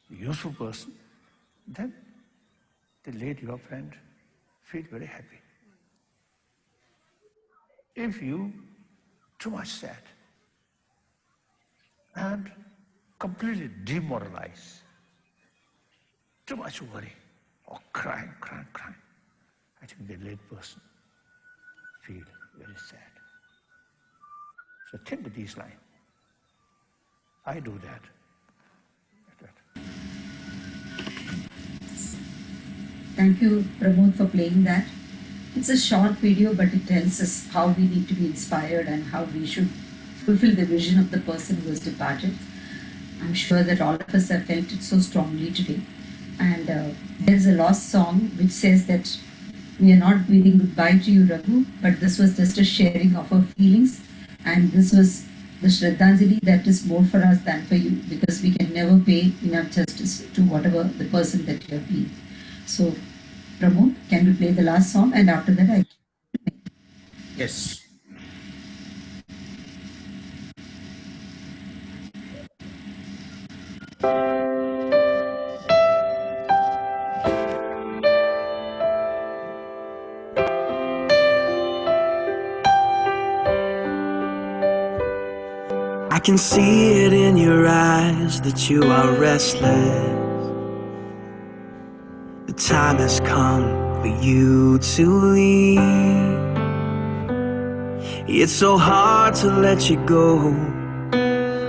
useful person, then the late your friend feel very happy. If you too much sad and completely demoralized, too much worry, or crying, I think the late person feel very sad. So think these lines. I do that. Thank you, Pramod, for playing that. It's a short video, but it tells us how we need to be inspired and how we should fulfill the vision of the person who has departed. I'm sure that all of us have felt it so strongly today. And there's a lost song which says that we are not bidding goodbye to you, Raghu, but this was just a sharing of our feelings. And this was the Shraddhanjali that is more for us than for you, because we can never pay enough justice to whatever the person that you have been. So, Pramod, can we play the last song? And after that, I... Yes. I can see it in your eyes that you are restless. The time has come for you to leave. It's so hard to let you go,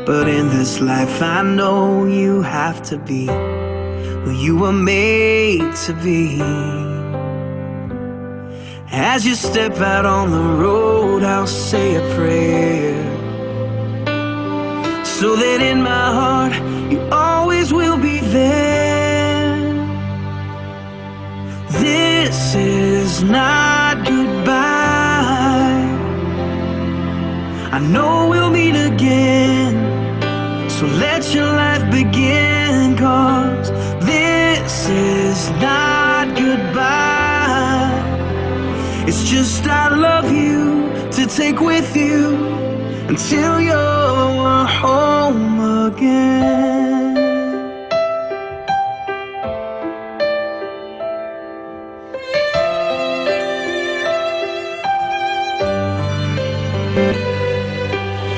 but in this life I know you have to be who you were made to be. As you step out on the road, I'll say a prayer, so that in my heart you always will be there. This is not goodbye. I know we'll meet again, so let your life begin, 'cause this is not goodbye. It's just I love you to take with you until you're home again.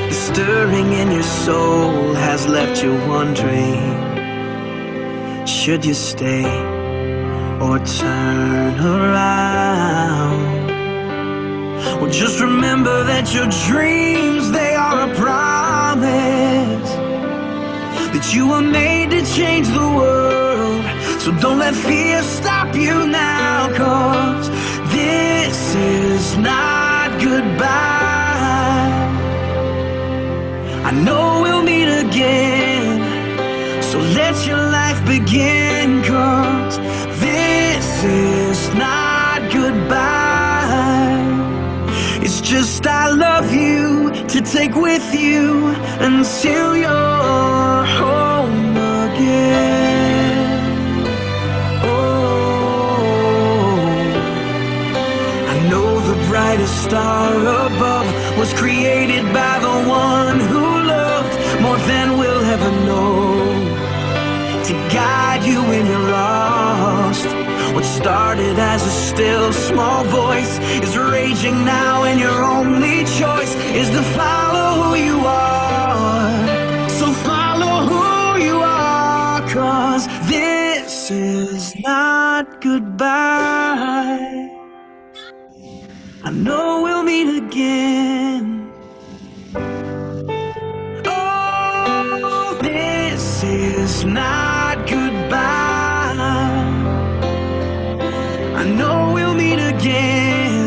The stirring in your soul has left you wondering, should you stay or turn around? Well, just remember that your dreams, they are a promise, that you were made to change the world. So don't let fear stop you now, 'cause this is not goodbye. I know we'll meet again, so let your life begin, 'cause this is not goodbye. It's just I love you to take with you until you're home again. Oh, I know the brightest star above was created by the one who loved more than we'll ever know, to guide you when you're lost. What started as a still small voice is raging now, and your only choice is to follow who you are. So follow who you are, 'cause this is not goodbye. I know we'll meet again. Oh, this is not goodbye. I know we'll meet again,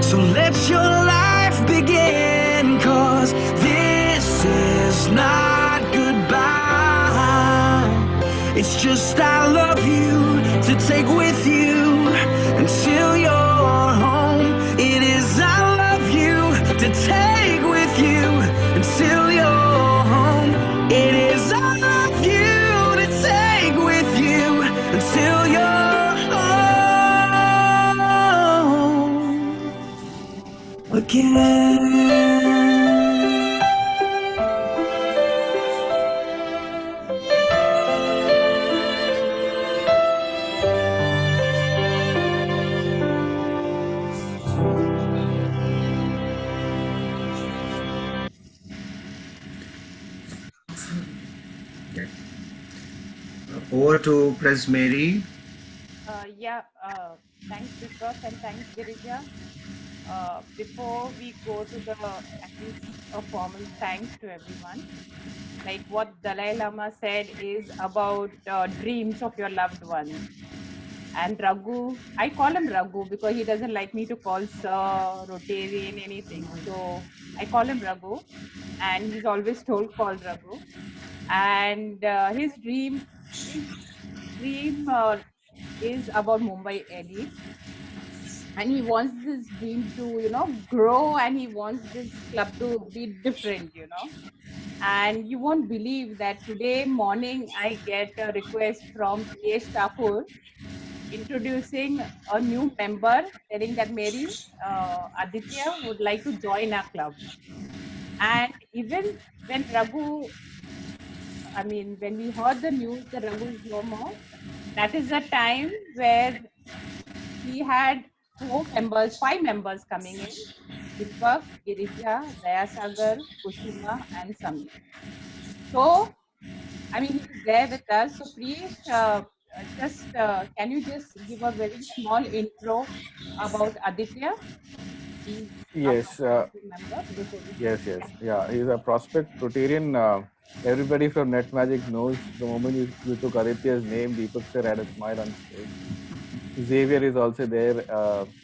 so let your life begin, 'cause this is not goodbye. It's just I love you to take with you until you're home. It is I love you to take with you until you're home. It is I love you to take with you until you're home again. Over to Press Mary. Thanks Vikas and thanks Girija. Before we go to the at least a formal thanks to everyone, like what Dalai Lama said is about dreams of your loved ones. And Raghu, I call him Raghu because he doesn't like me to call Sir, Rotarian, anything. So I call him Raghu, and he's always told call Raghu. And his dream is about Mumbai elite, and he wants this dream to grow, and he wants this club to be different. And you won't believe that today morning I get a request from Priyesh Thakur introducing a new member, telling that Mary Aditya would like to join our club. And even when when we heard the news that Raghu is no more, that is a time where he had five members coming in: Deepak, Girija, Dayasagar, Kusuma, and Samir. So, he's there with us. So, Priyesh, can you just give a very small intro about Aditya? He's our Yes, prospective member before we yes, proceed. yes. Yeah, he's a prospect Rotarian. Everybody from Net Magic knows the moment you took Aditya's name, Deepak sir had a smile on his face. Xavier is also there,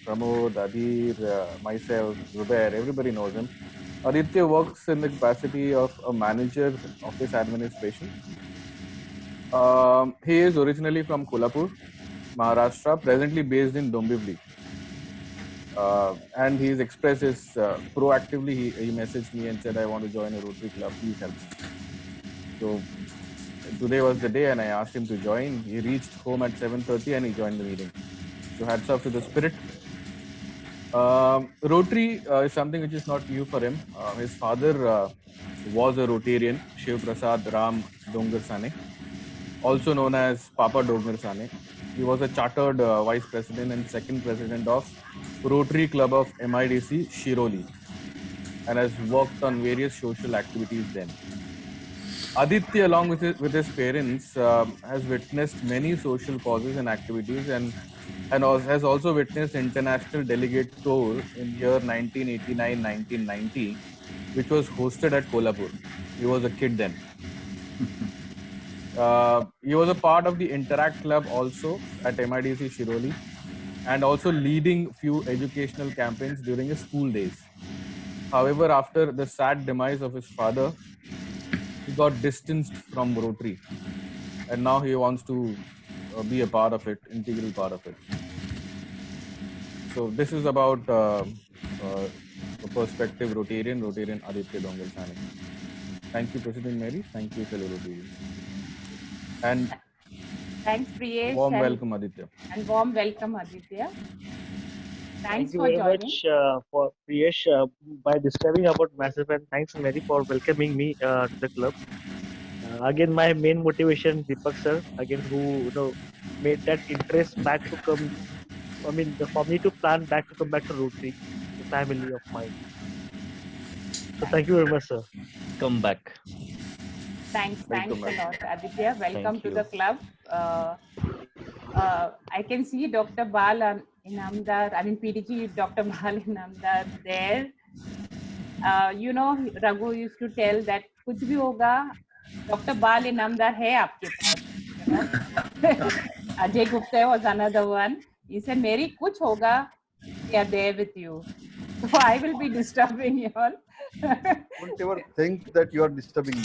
Pramod, Adhir, myself, Zubair, everybody knows him. Aditya works in the capacity of a manager, office administration. He is originally from Kolhapur, Maharashtra, presently based in Dombivli. And he's expressed his proactively, he messaged me and said, I want to join a Rotary club, please help me. So today was the day and I asked him to join. He reached home at 7:30 and he joined the meeting. So hats off to the spirit. Rotary is something which is not new for him. His father was a Rotarian, Shiv Prasad Ram Dongar Sane, also known as Papa Dongar Sane. He was a chartered vice president and second president of Rotary Club of MIDC Shiroli, and has worked on various social activities then. Aditya, along with his parents, has witnessed many social causes and activities, and has also witnessed international delegate tour in year 1989-1990, which was hosted at Kolhapur. He was a kid then. He was a part of the Interact Club also at MIDC Shiroli, and also leading few educational campaigns during his school days. However, after the sad demise of his father, he got distanced from Rotary, and now he wants to be a part of it, integral part of it. So this is about a prospective Rotarian Aditya Dongal Sane. Thank you, President Mary. Thank you, fellow Rotarians. And Thanks, Priyesh. warm welcome, Aditya. And warm welcome, Aditya. Thanks Thank you for very joining. much for Priyesh by describing about myself, and thanks Mary for welcoming me to the club. Again, my main motivation, Deepak sir, again who made that interest back to come. I mean, for me to plan back to come back to Rotary, the family of mine. So thank you very much, sir. Come back. Thanks Welcome, a lot, Aditya. Welcome Thank to you. the club. I can see Dr. Bal Inamdar, I mean PDG Dr. Bal Inamdar there. Raghu used to tell that कुछ भी होगा, Dr. Bal Inamdar है आपके पास, Ajay Gupta was another one. He said, Mary, kuch hoga, we are there with you. So I will be disturbing you all. Don't ever think that you are disturbing me.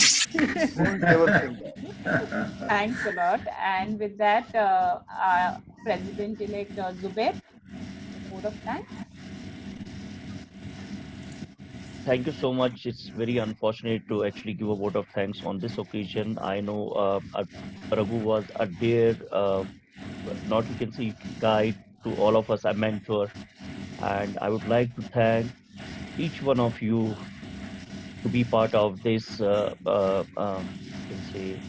Don't ever think that. Thanks a lot. And with that, President-elect Zubair, the vote of thanks. Thank you so much. It's very unfortunate to actually give a vote of thanks on this occasion. I know Raghu was a dear, not you can say guide to all of us, a mentor. And I would like to thank each one of you to be part of this, you can say,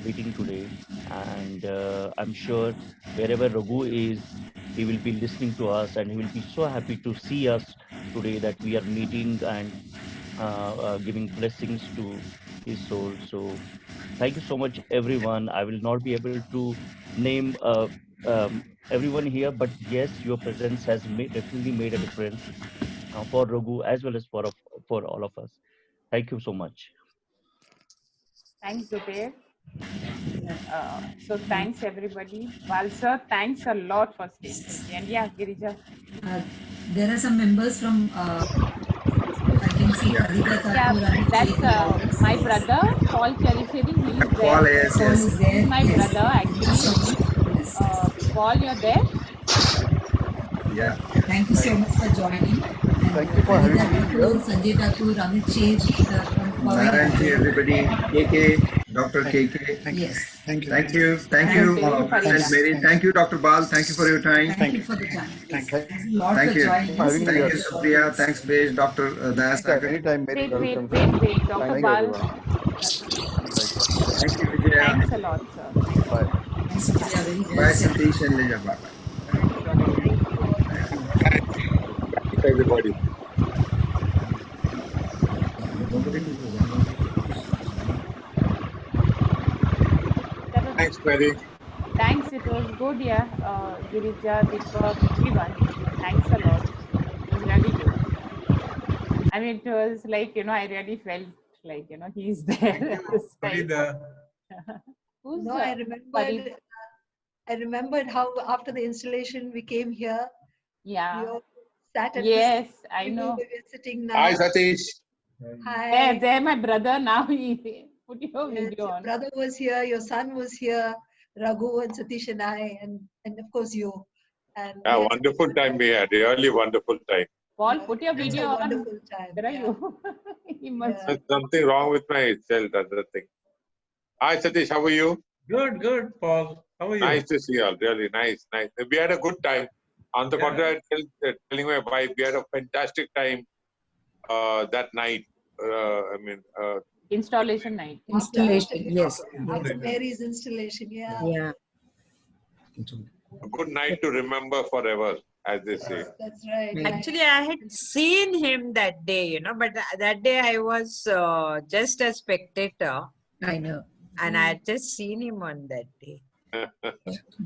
meeting today. And I'm sure wherever Raghu is, he will be listening to us and he will be so happy to see us today that we are meeting and giving blessings to his soul. So thank you so much, everyone. I will not be able to name everyone here, but yes, your presence has definitely made a difference for Raghu as well as for all of us. Thank you so much. Thanks, Zubair. So thanks everybody. Bal sir, thanks a lot for staying till the end. Yeah, Girija. There are some members from, I can see Harita Thakur. Yeah, that's my brother, Paul Cherisheri. He is there. Paul, yes, Paul yes. is there. He's my Yes. brother, Thank you so actually. much. Yes. Paul, you're there? Yeah. Thank you so much for joining. And Thank you for having Harita me Thakur, here. Sanjay Thakur, Amit Sheth, from Powai. Naranji, everybody. KK, Dr. KK. Yes. Thank you. Thank you, President Farida. Mary. Thank you, Dr. Bal. Thank you for your time. Thank you for the time. Yes. Thanks a lot Thank for you. joining For us. having me Thank here. you, Supriya. Thanks, Besh, Dr. Dayasagar. Anytime, Mary. Welcome, sir. Wait. Dr. Thank you, Bal. everyone. Right. Thank you, Vijaya. Thanks a lot, sir. Thank Bye. you. Thanks, Vijaya. Very well Bye, said. Satish and Leja. Bye-bye. Everybody. Thanks, Mary. Thanks, it was good, yeah. Girija, Deepak, everyone. Thanks a lot. It was really good. I mean, it was like, I really felt like, he's there at the side. Who's No, I remembered. I remembered how after the installation we came here. Yeah. We all sat at Yes, this I table know. where we're sitting now. Hi, Satish. Hi. There, my brother now. He put your Yes, video your on. brother was here. Your son was here. Raghu and Satish and I, and of course you. And Yeah, we had wonderful time we had. Really wonderful time. Paul, put your such video a on. wonderful time. Where are you? He must. There's something wrong with my cell, that's the thing. Hi, Satish. How are you? Good, Paul. How are you? Nice to see you all. Really nice. We had a good time. On the contrary, telling my wife, we had a fantastic time that night. Installation night. Installation, yes. After Mary's installation, yeah. Yeah. A good night to remember forever, as they say. That's right. Actually, I had seen him that day, but that day I was just a spectator. I know. And I had just seen him on that day.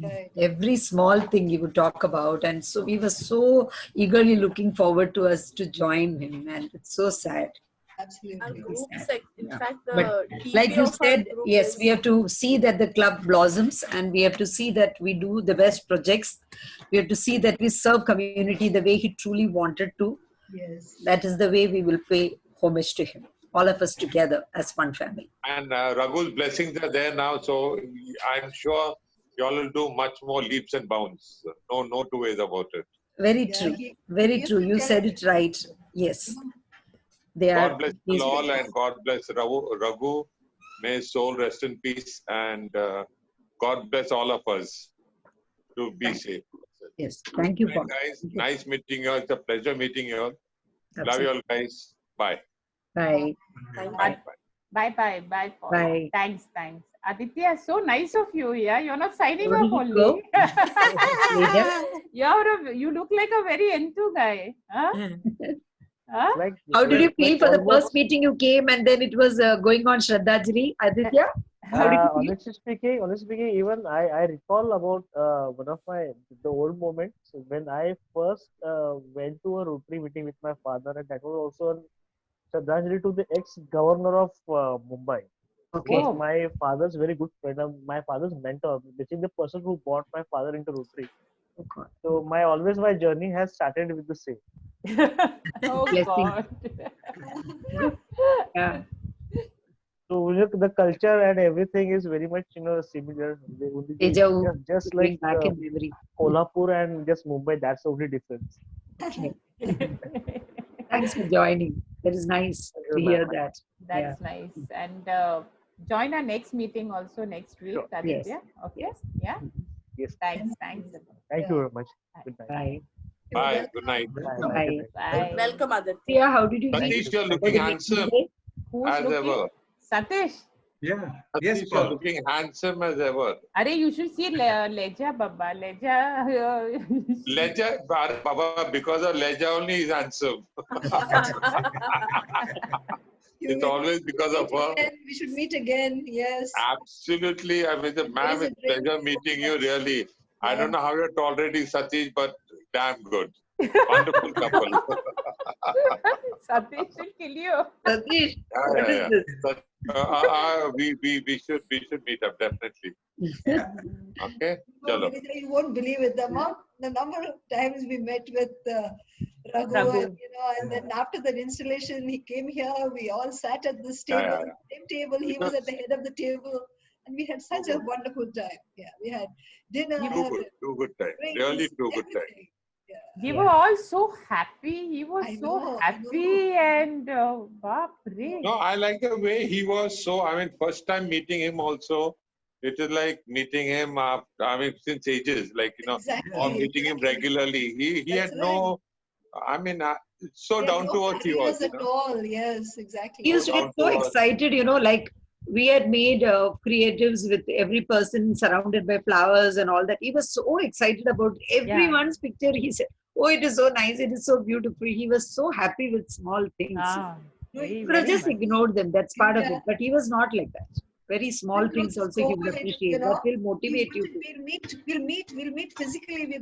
Right. Every small thing he would talk about, and so we were so eagerly looking forward to us to join him, and it's so sad. Absolutely. In Yeah. fact, But the TV like you of our said, group yes, is we have to see that the club blossoms, and we have to see that we do the best projects. We have to see that we serve community the way he truly wanted to. Yes. That is the way we will pay homage to him, all of us together as one family. And Raghu's blessings are there now, so I'm sure you all will do much more leaps and bounds. No two ways about it. Very Yeah, true. he Very used true. to You tell said it right. Yes. They are. God bless you all, and God bless Raghu. May his soul rest in peace, and God bless all of us to be safe. Yes. Thank you, Right, Paul. guys. Nice meeting you all. It's a pleasure meeting you all. Love you all, guys. Bye. Bye. Bye, Paul. Bye. Thanks. Aditya, so nice of you. Yeah, you're not signing Where off did you only. Later? You look like a very enthused guy. Huh? Huh? How did you feel for the almost- first meeting you came and then it was going on Shraddhajali, Aditya? How did you feel? Honestly speaking, even I recall about one of the old moments when I first went to a Rotary meeting with my father, and that was also on Shraddhanjali to the ex-governor of Mumbai. Okay. Was my father's very good friend, my father's mentor, basically the person who brought my father into Rotary. Okay. So my journey has started with the same. Oh God. Yeah. So the culture and everything is very much similar. Deja vu. Just Going like back in memory. Kolhapur and just Mumbai, that's the only difference. Okay. Thanks for joining. That is nice to hear that. That's nice. And join our next meeting also next week, Sure. Aditya. Okay. Yeah. Yes. Thanks. Thank you very much. Good night. Bye. Bye. Good night. Bye. Bye. Welcome, Aditya. Yeah, how did you Satish, you're for looking the next handsome day? Who's as looking? ever. Satish. Yeah. Satish, Yes, you're Paul. looking handsome as ever. Are you should see Leja Baba. Leja. Leja, Baba, because of Leja only is handsome. It's always because of her. We should meet again. Yes. Absolutely. I mean, ma'am, it's a pleasure meeting you, really. I don't know how you're tolerating Satish, but damn good. Wonderful couple. Satish will kill you. Satish, what is this? But, we should meet up, definitely. Okay? Chalo. You won't believe it. The number of times we met with Raghu, Raghu. and, and then after that installation, he came here. We all sat at this Yeah, table, yeah, same table. He was at the head of the table, and we had such a wonderful time. Yeah, we had dinner. Too good time. Really too good time. We were all so happy. He was I so know. happy and Baapre. No, I like the way he was so, I mean, first time meeting him also, it is like meeting him, since ages, like, or meeting him regularly. He had no, I mean, so He had down no to earth he was. barriers at all. Yes, exactly. He used to get so excited, like we had made creatives with every person surrounded by flowers and all that. He was so excited about everyone's picture. He said, "Oh, it is so nice. It is so beautiful." He was so happy with small things. He would have just ignored them. That's part of it. But he was not like that. Very small things also he would appreciate. That will motivate you. We'll meet physically.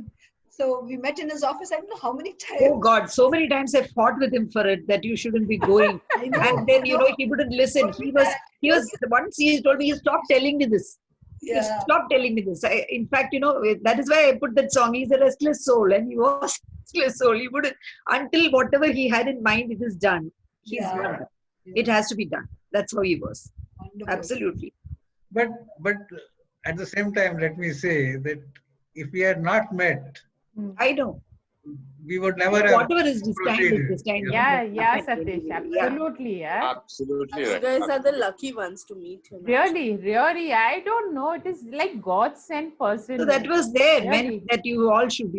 So we met in his office. I don't know how many times. Oh God, so many times I fought with him for it that you shouldn't be going. I know, and then I know. he wouldn't listen. He was once he told me, "Stop telling me this. Yeah. Stop telling me this." In fact, that is why I put that song. He's a restless soul, and he was a restless soul. He wouldn't until whatever he had in mind, it is done. He's not done. It has to be done. That's how he was. Wonderful. Absolutely. But at the same time, let me say that if we had not met, I know. we would never have Whatever is destined. Yeah, Satish. Absolutely. Yeah. Absolutely You right. guys are the lucky ones to meet him. Really. I don't know. It is like God sent person. So that was there, Really. meant that you all should,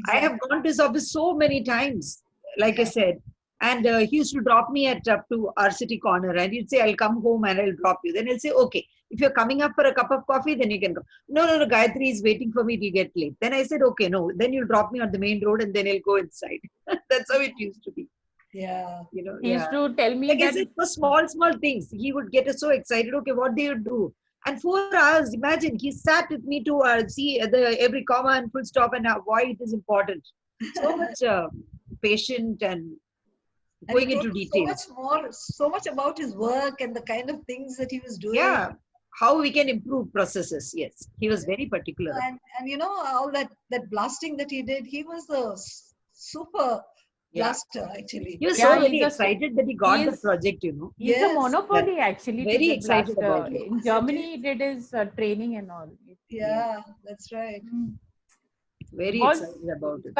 I have gone to his office so many times, like I said. And he used to drop me up to our city corner, and he'd say, "I'll come home and I'll drop you." Then he'll say, "Okay, if you're coming up for a cup of coffee, then you can go." No, Gayatri is waiting for me to get late. Then I said, "Okay, no, then you'll drop me on the main road and then I'll go inside." That's how it used to be. Yeah. You know, He used yeah. to tell me Like I that said, for small things, he would get so excited. Okay, what do you do? And 4 hours, imagine, he sat with me to see every comma and full stop and why it is important. So much patient and And he going told into us so much details. more, so much about his work and the kind of things that he was doing. Yeah, how we can improve processes. Yes, he was very particular. And you know, all that blasting that he did, he was the super blaster actually. He was so very excited that he got the project, you know. He's a monopoly actually to Very the excited blaster. about it. In Germany, he did his training and all. Yeah, that's right. Very Was excited about it.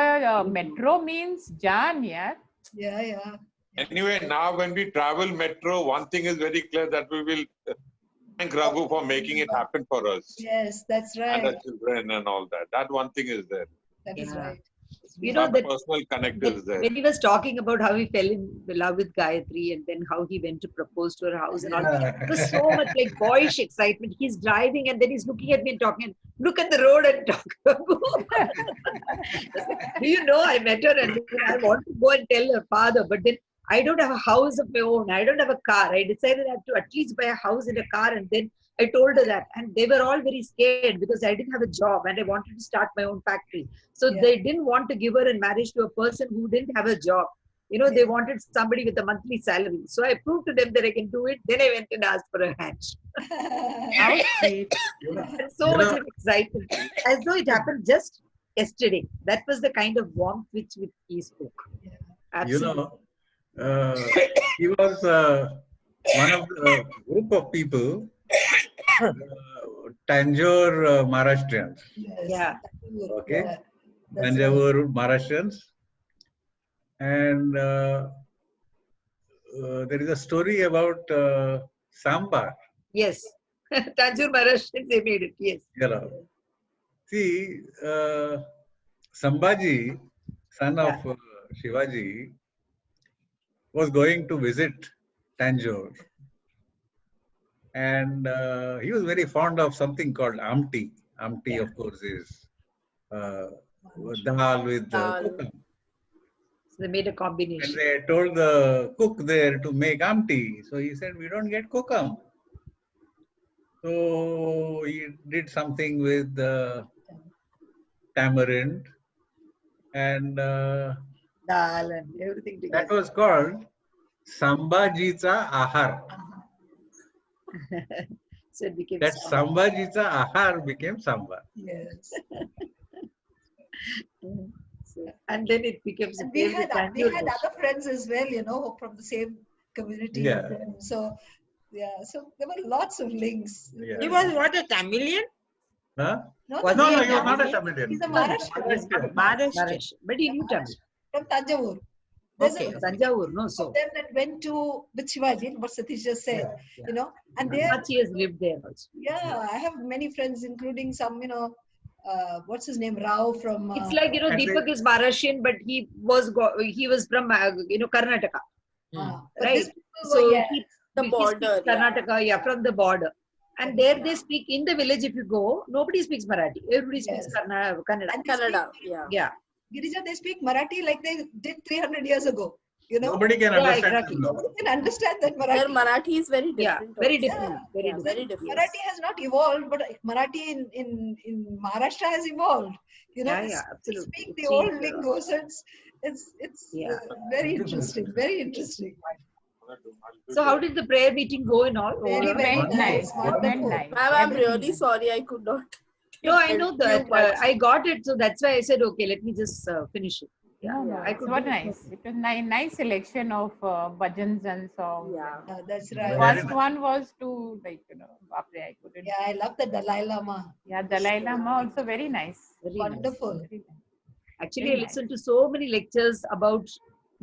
metro means Jan, yeah. Yeah. Anyway, now when we travel metro, one thing is very clear that we will thank Raghu for making it happen for us Yes, that's and right. our children and all that. That one thing is there. That is right. You know, That personal connect is there. when he was talking about how he fell in love with Gayatri and then how he went to propose to her house and all, it was so much like boyish excitement. He's driving and then he's looking at me and talking, look at the road and talk. Do you know, I met her and I want to go and tell her father, but then I don't have a house of my own. I don't have a car. I decided I have to at least buy a house and a car, and then I told her that. And they were all very scared because I didn't have a job and I wanted to start my own factory. So they didn't want to give her in marriage to a person who didn't have a job. You know, they wanted somebody with a monthly salary. So I proved to them that I can do it. Then I went and asked for a hand. How sweet. And so much of excitement. As though it happened just yesterday. That was the kind of warmth which he spoke. Absolutely. You know, he was one of the group of people, Tanjore Maharashtrians. Yeah. Okay. Yeah, Tanjore Maharashtrians. And there is a story about Sambar. Yes. Tanjore Maharashtrians, they made it. Yes. You know. See, Sambhaji, son of Shivaji, was going to visit Tanjore. And he was very fond of something called amti. Amti, of course, is dal with kokum. So they made a combination. And they told the cook there to make amti. So he said, we don't get kokum. So he did something with tamarind and dal and everything together. that was called Sambhajita Ahar. So it became That Sambhajita Ahar became Sambar. Yes. And then it became And we had other friends as well, you know, from the same community. Yeah. As them. So so there were lots of links. Yeah. He was what, a Tamilian? Huh? No, Was No, he no, a you're not a Tamilian? Tamilian. He's a Maharashtrian. Maharashtrian. But he knew Tamil. From Tanjavur. There's Okay. a Tanjavur, no, so. of them that went to with Shivaji, what Satish just said, you know, and they He has lived there also. yeah, I have many friends, including some, you know, what's his name, Rao from. It's like, you know, Deepak is Maharashtrian, but he was from, you know, Karnataka. But Right? these people So were, yeah, The he border, speaks Karnataka, yeah, from the border. And there they speak, in the village, if you go, nobody speaks Marathi. Everybody speaks Kannada. and they Kannada, speak, Yeah. Girija, they speak Marathi like they did 300 years ago. You know, Nobody can understand exactly. them now. nobody can understand that their Marathi. Marathi is very different. Very also. different. Very different. Very different. Marathi has not evolved, but Marathi in Maharashtra has evolved. You know, Yeah, they absolutely. speak It the old changed, lingo, so it's very interesting, very interesting. So how did the prayer meeting go and all? Very, very nice. Wonderful. Ma'am, I'm really sorry I could not. No, I know help that. you much. I got it. So that's why I said, okay, let me just finish it. No, no, I it's could what do it. nice. It was nice selection of bhajans and songs. Yeah. That's The right. first one was to, like, you know, Bapre, I couldn't. Yeah, I love the Dalai Lama. Yeah, Dalai Lama also very nice. Very Wonderful. nice. Very nice. Actually, Very I listened to so many lectures about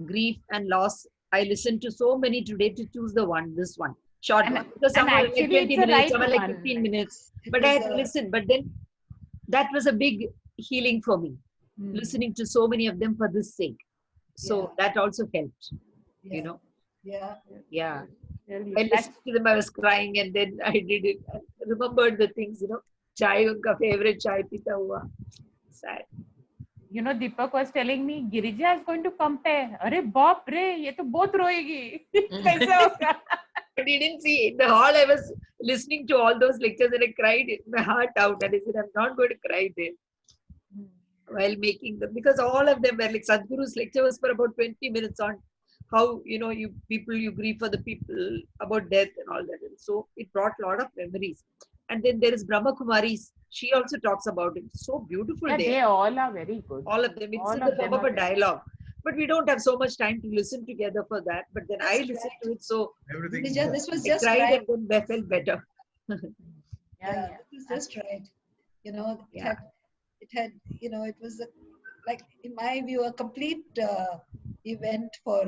grief and loss. I listened to so many today to choose the one, this one, short And- one. Because some and are like actually 20 it's a minutes, right some are like one. 15 minutes. But I had to listen. But then that was a big healing for me, listening to so many of them for this sake. So that also helped, you know. Yeah. Yeah. Really, I listened to them, I was crying, and then I did it. I remembered the things, you know. Chai, unka favorite chai pita hua. Sad. you know, Deepak was telling me, Girija is going to compare. Arey baap re, ye to bahut roegi. Kaisa hoga? But he didn't see. In the hall, I was listening to all those lectures and I cried my heart out. And I said, I'm not going to cry there while making them, because all of them were like, Sadhguru's lecture was for about 20 minutes on how, you know, you grieve for the people, about death and all that. And so it brought a lot of memories. And then there is Brahma Kumari's. She also talks about it. So beautiful. Yeah, they all are very good. All of them. It's All in of the form them of are a very dialogue. But we don't have so much time to listen together for that. But then I listened to it, so This was I just cried right. and then I felt better. Yeah, this was just right. You know, it had, you know, it was like, in my view, a complete event for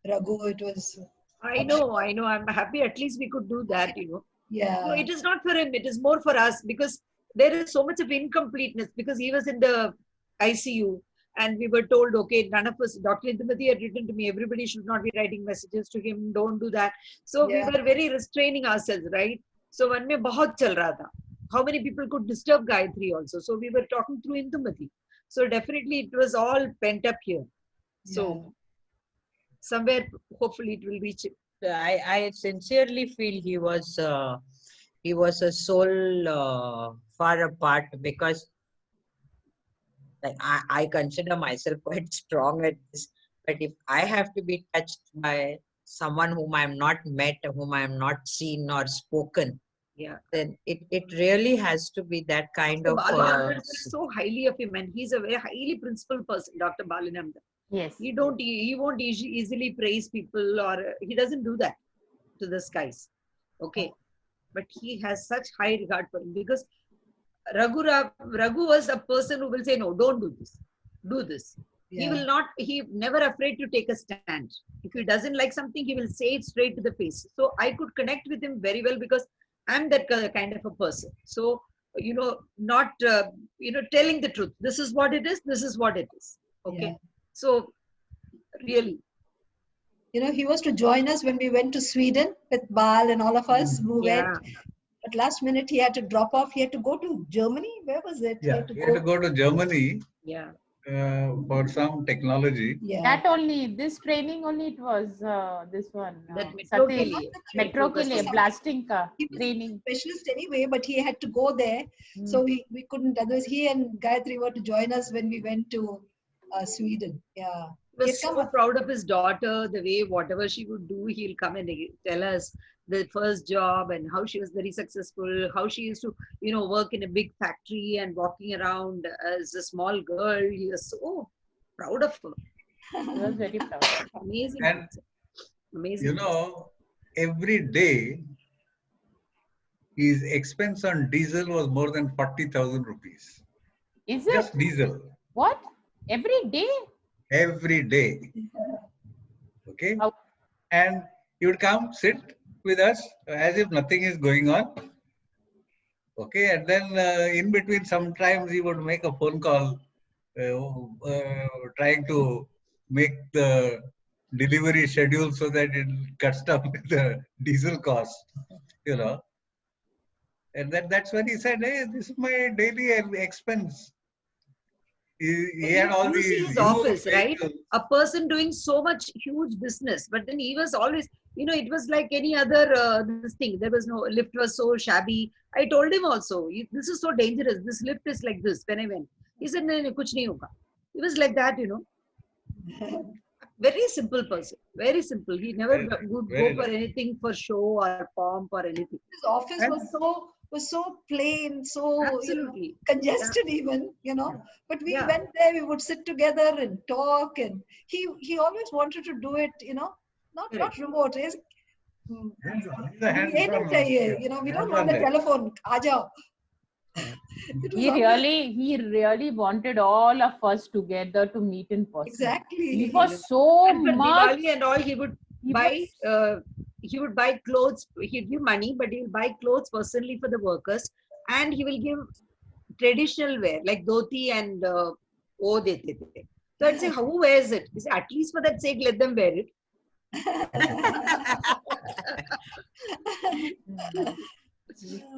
Raghu. It was. I know. I'm happy at least we could do that, you know. Yeah. No, it is not for him. It is more for us, because there is so much of incompleteness, because he was in the ICU and we were told, okay, none of us, Dr. Indumati had written to me, everybody should not be writing messages to him, don't do that. So we were very restraining ourselves, right? So one mein bahut chal raha tha. How many people could disturb Gayatri also? So we were talking through Indumati. So definitely it was all pent up here. So somewhere, hopefully it will reach it. I sincerely feel he was a soul far apart, because like I consider myself quite strong at this. But if I have to be touched by someone whom I am not met, whom I am not seen or spoken, then it really has to be that kind of. Balananda says so highly of him, and he's a very highly principled person, Dr. Balananda. Yes. He won't easily praise people, or he doesn't do that to the skies. Okay. But he has such high regard for him, because Raghu was a person who will say, no, don't do this. Do this. He will not, he never afraid to take a stand. If he doesn't like something, he will say it straight to the face. So I could connect with him very well, because I'm that kind of a person. So, you know, not, you know, telling the truth. This is what it is. This is what it is. Okay. Yeah. So really. You know, he was to join us when we went to Sweden with Bal and all of us who went. But last minute he had to drop off. He had to go to Germany. Where was it? Yeah, he had to go to Germany. Yeah. For some technology. That only, this training only it was this one. metro ke liye. Metro ke liye, blasting ka training. Specialist anyway, but he had to go there. So we couldn't. Otherwise, he and Gayatri were to join us when we went to Sweden. Yeah. He was so proud of his daughter, the way whatever she would do, he'll come and tell us the first job and how she was very successful, how she used to, you know, work in a big factory and walking around as a small girl. He was so proud of her. He was very proud. Amazing. And, amazing. You know, every day his expense on diesel was more than 40,000 rupees. Is it? Just diesel. What? Every day? Every day. Okay. And he would come, sit with us as if nothing is going on. Okay. And then in between, sometimes he would make a phone call trying to make the delivery schedule so that it cuts down the diesel cost, you know. And that's when he said, hey, this is my daily expense. He had all you these see his office, right? vehicles. A person doing so much huge business, but then he was always, you know, it was like any other this thing. There was no lift, was so shabby. I told him also, this is so dangerous. This lift is like this. When I went, he said, no, kuch nahi hoga. He was like that, you know. Very simple person. Very simple. He never would go for anything for show or pomp or anything. His office was so plain, so absolutely congested even, you know. But we went there, we would sit together and talk, and he always wanted to do it, you know, not remote. You know, we don't want the telephone. Aajao. He really wanted all of us together to meet in person. Exactly. He was so and for much. Diwali and all, he would buy clothes. He'd give money, but he'll buy clothes personally for the workers, and he will give traditional wear like dhoti and dete the. So I'd say, who wears it? He said, at least for that sake, let them wear it.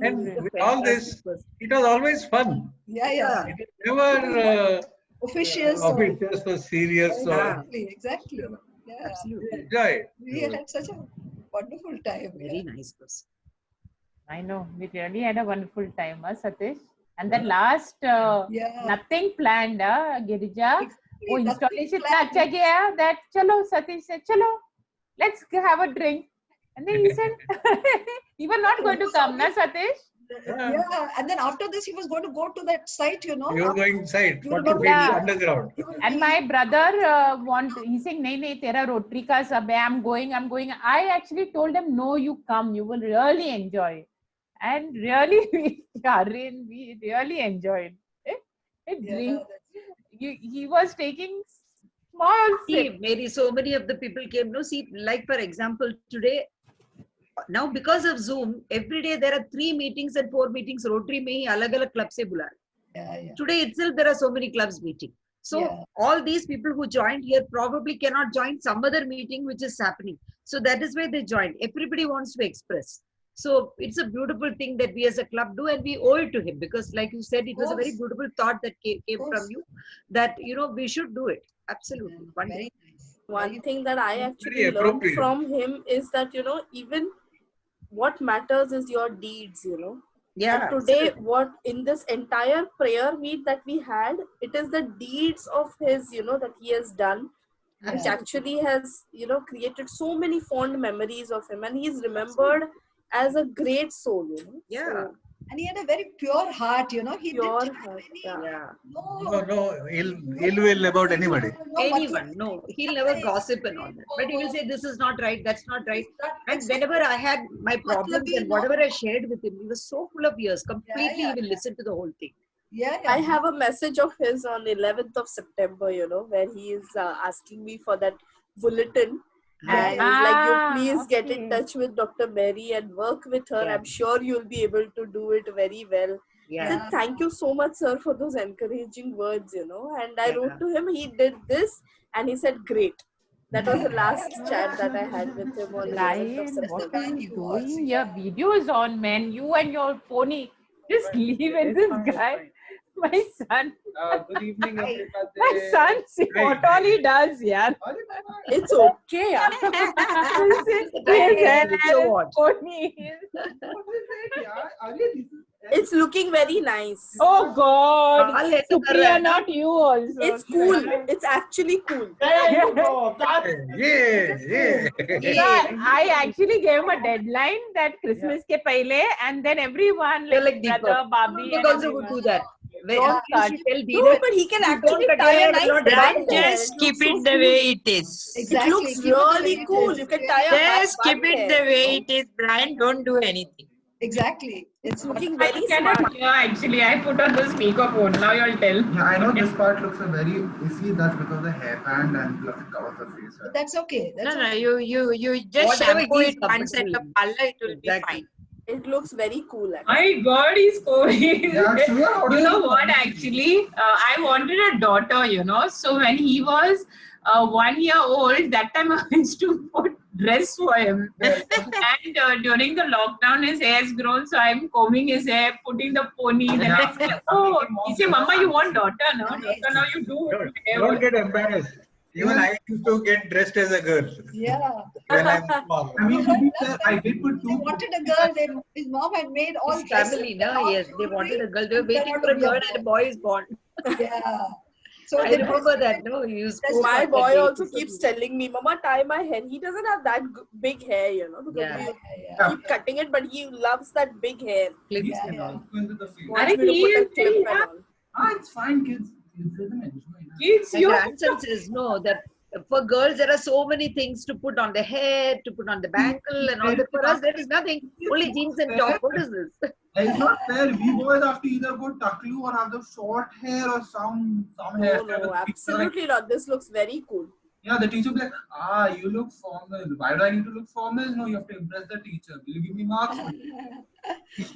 And with all this, it was always fun. Yeah. It was never officious. Officious or serious or Exactly. Yeah. Absolutely. Enjoy. We had such a wonderful time. Very nice person. I know. We really had a wonderful time, Satish. And that last nothing planned, Girija. वो installation इतना अच्छा गया that चलो Satish said चलो let's have a drink. And then he said, you were not going to come, na Satish? Yeah, and then after this, he was going to go to that site, You were going site, 40 feet Yeah. underground. And my brother he's saying, nahi, tera Rotary ka sab hai, I'm going. I actually told him, no, you come, you will really enjoy. And really, we really enjoyed it. Drink. He was taking small See, sip. Mary, so many of the people came. No, see, like for example, today, now because of Zoom, every day there are 3 meetings and 4 meetings. Rotary में ही अलग-अलग club से बुला रहे. Today itself there are so many clubs meeting. So all these people who joined here probably cannot join some other meeting which is happening. So that is why they joined. Everybody wants to express. So it's a beautiful thing that we as a club do, and we owe it to him because, like you said, it was a very beautiful thought that came from you. That we should do it. Absolutely, wonderful. One thing that I actually Very learned appropriate. from him is that even what matters is your deeds. Yeah. And today, what in this entire prayer meet that we had, it is the deeds of his, that he has done, which actually has, created so many fond memories of him, and he's remembered as a great soul. Yeah. So, and he had a very pure heart. He pure didn't have heart. any. No ill will about anybody. Anyone, no. He'll never gossip and all that. But he will say, this is not right, that's not right. And whenever I had my problems and whatever I shared with him, he was so full of ears. Completely, he will listen to the whole thing. I have a message of his on 11th of September, where he is asking me for that bulletin. And he's like, you please get in touch with Dr. Mary and work with her. I'm sure you'll be able to do it very well. Yeah. He said, thank you so much, sir, for those encouraging words, And I wrote to him, he did this, and he said, great. That was the last chat that I had with him on 11th of Ryan, what September. are you doing? Your videos on, man. You and your pony. Just leave it. This guy. My son. Good evening, everybody. My son, see what all he does, yeah. It's okay, yeah. It's looking very nice. Oh God, Supriya, not you also. It's cool. It's actually cool. Yeah. I actually gave him a deadline that Christmas ke pehle, and then everyone like brother, Babi, You and also everyone. would do that. Don't cut. No, but he can actually tie a nice band. Just keep it the way it is. It looks really cool. You can tie a Just keep it the way it is, Brian. Don't do anything. Exactly. It's looking I very cannot smart. hear actually. I put on the speakerphone. Now you'll tell. Yeah, I know this part looks a very. You see, that's because the hairband and plus it covers the face. But that's okay. That's No, okay. you just Whatever shampoo he is it one set of color, it will be fine. It looks very cool. Actually. My God, he's scoring. Yeah, sure. How do You know you- what? Actually, I wanted a daughter. So when he was 1 year old, that time I used to put dress for him. And during the lockdown, his hair has grown, so I'm combing his hair, putting the pony. Then I say, oh, he said, Mama, you want daughter, no? Daughter, now you do. Don't get embarrassed. Even I used to get dressed as a girl. Yeah. When I'm small. I mean, to be fair, I did put They two. wanted a girl. His mom had made all His family, no? Yes, they wanted a girl. They were waiting for a girl and a boy is born. Yeah. So I remember that, no? You spoke My about boy that also day. keeps telling me, Mama, tie my hair. He doesn't have that big hair, Because Yeah. we keep cutting it, but he loves that big hair. Clips and all. Into the field. Wants me to put a clip and all. It's fine, kids. Let them enjoy. Kids, My grandson says, no, that for girls, there are so many things to put on the head, to put on the bangle and all that. For us, there is nothing. Only jeans and top. What is this? It's not fair. We boys have to either go taklu or have the short hair or some hair. No, absolutely not. This looks very cool. Yeah, the teacher will be like, you look formal. Why do I need to look formal? No, you have to impress the teacher. Will you give me marks?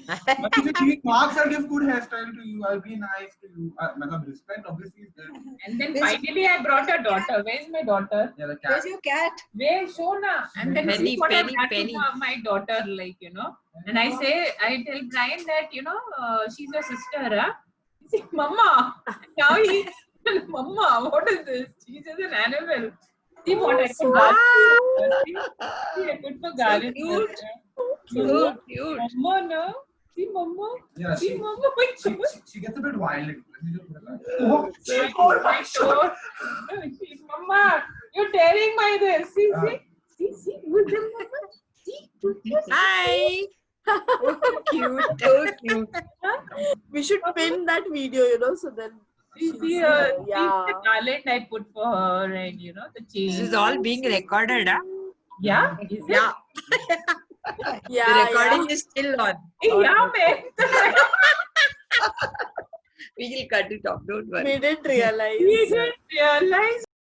But if you give me marks, I'll give good hairstyle to you. I'll be nice to you. Respect obviously is there. And then finally I brought a daughter. Where's my daughter? Yeah, the cat. Where's your cat? Where, Shona? And then Penny, see what I've Penny, done Penny. to my daughter, And I tell Brian that, she's your sister, huh? He said, Mama. Now he Mama, what is this? She's just an animal. See what I put So garland. See, I put the garland. cute. Mama, Cute. Mama, no. See, Mama. Yeah, See, she, Mama. she gets a bit wild. Let me just put it back. Oh, she called my shirt. Mama, you're tearing my this. See, with them, Mama. See, Hi. Oh, cute. So cute. we should pin that video, so then See, see the yeah. garland I put for her, and the chain. This is all being recorded, huh? Yeah, is it? Yeah. The recording is still on. Yeah, man. We will cut it off. Don't worry. We didn't realize. We didn't realize.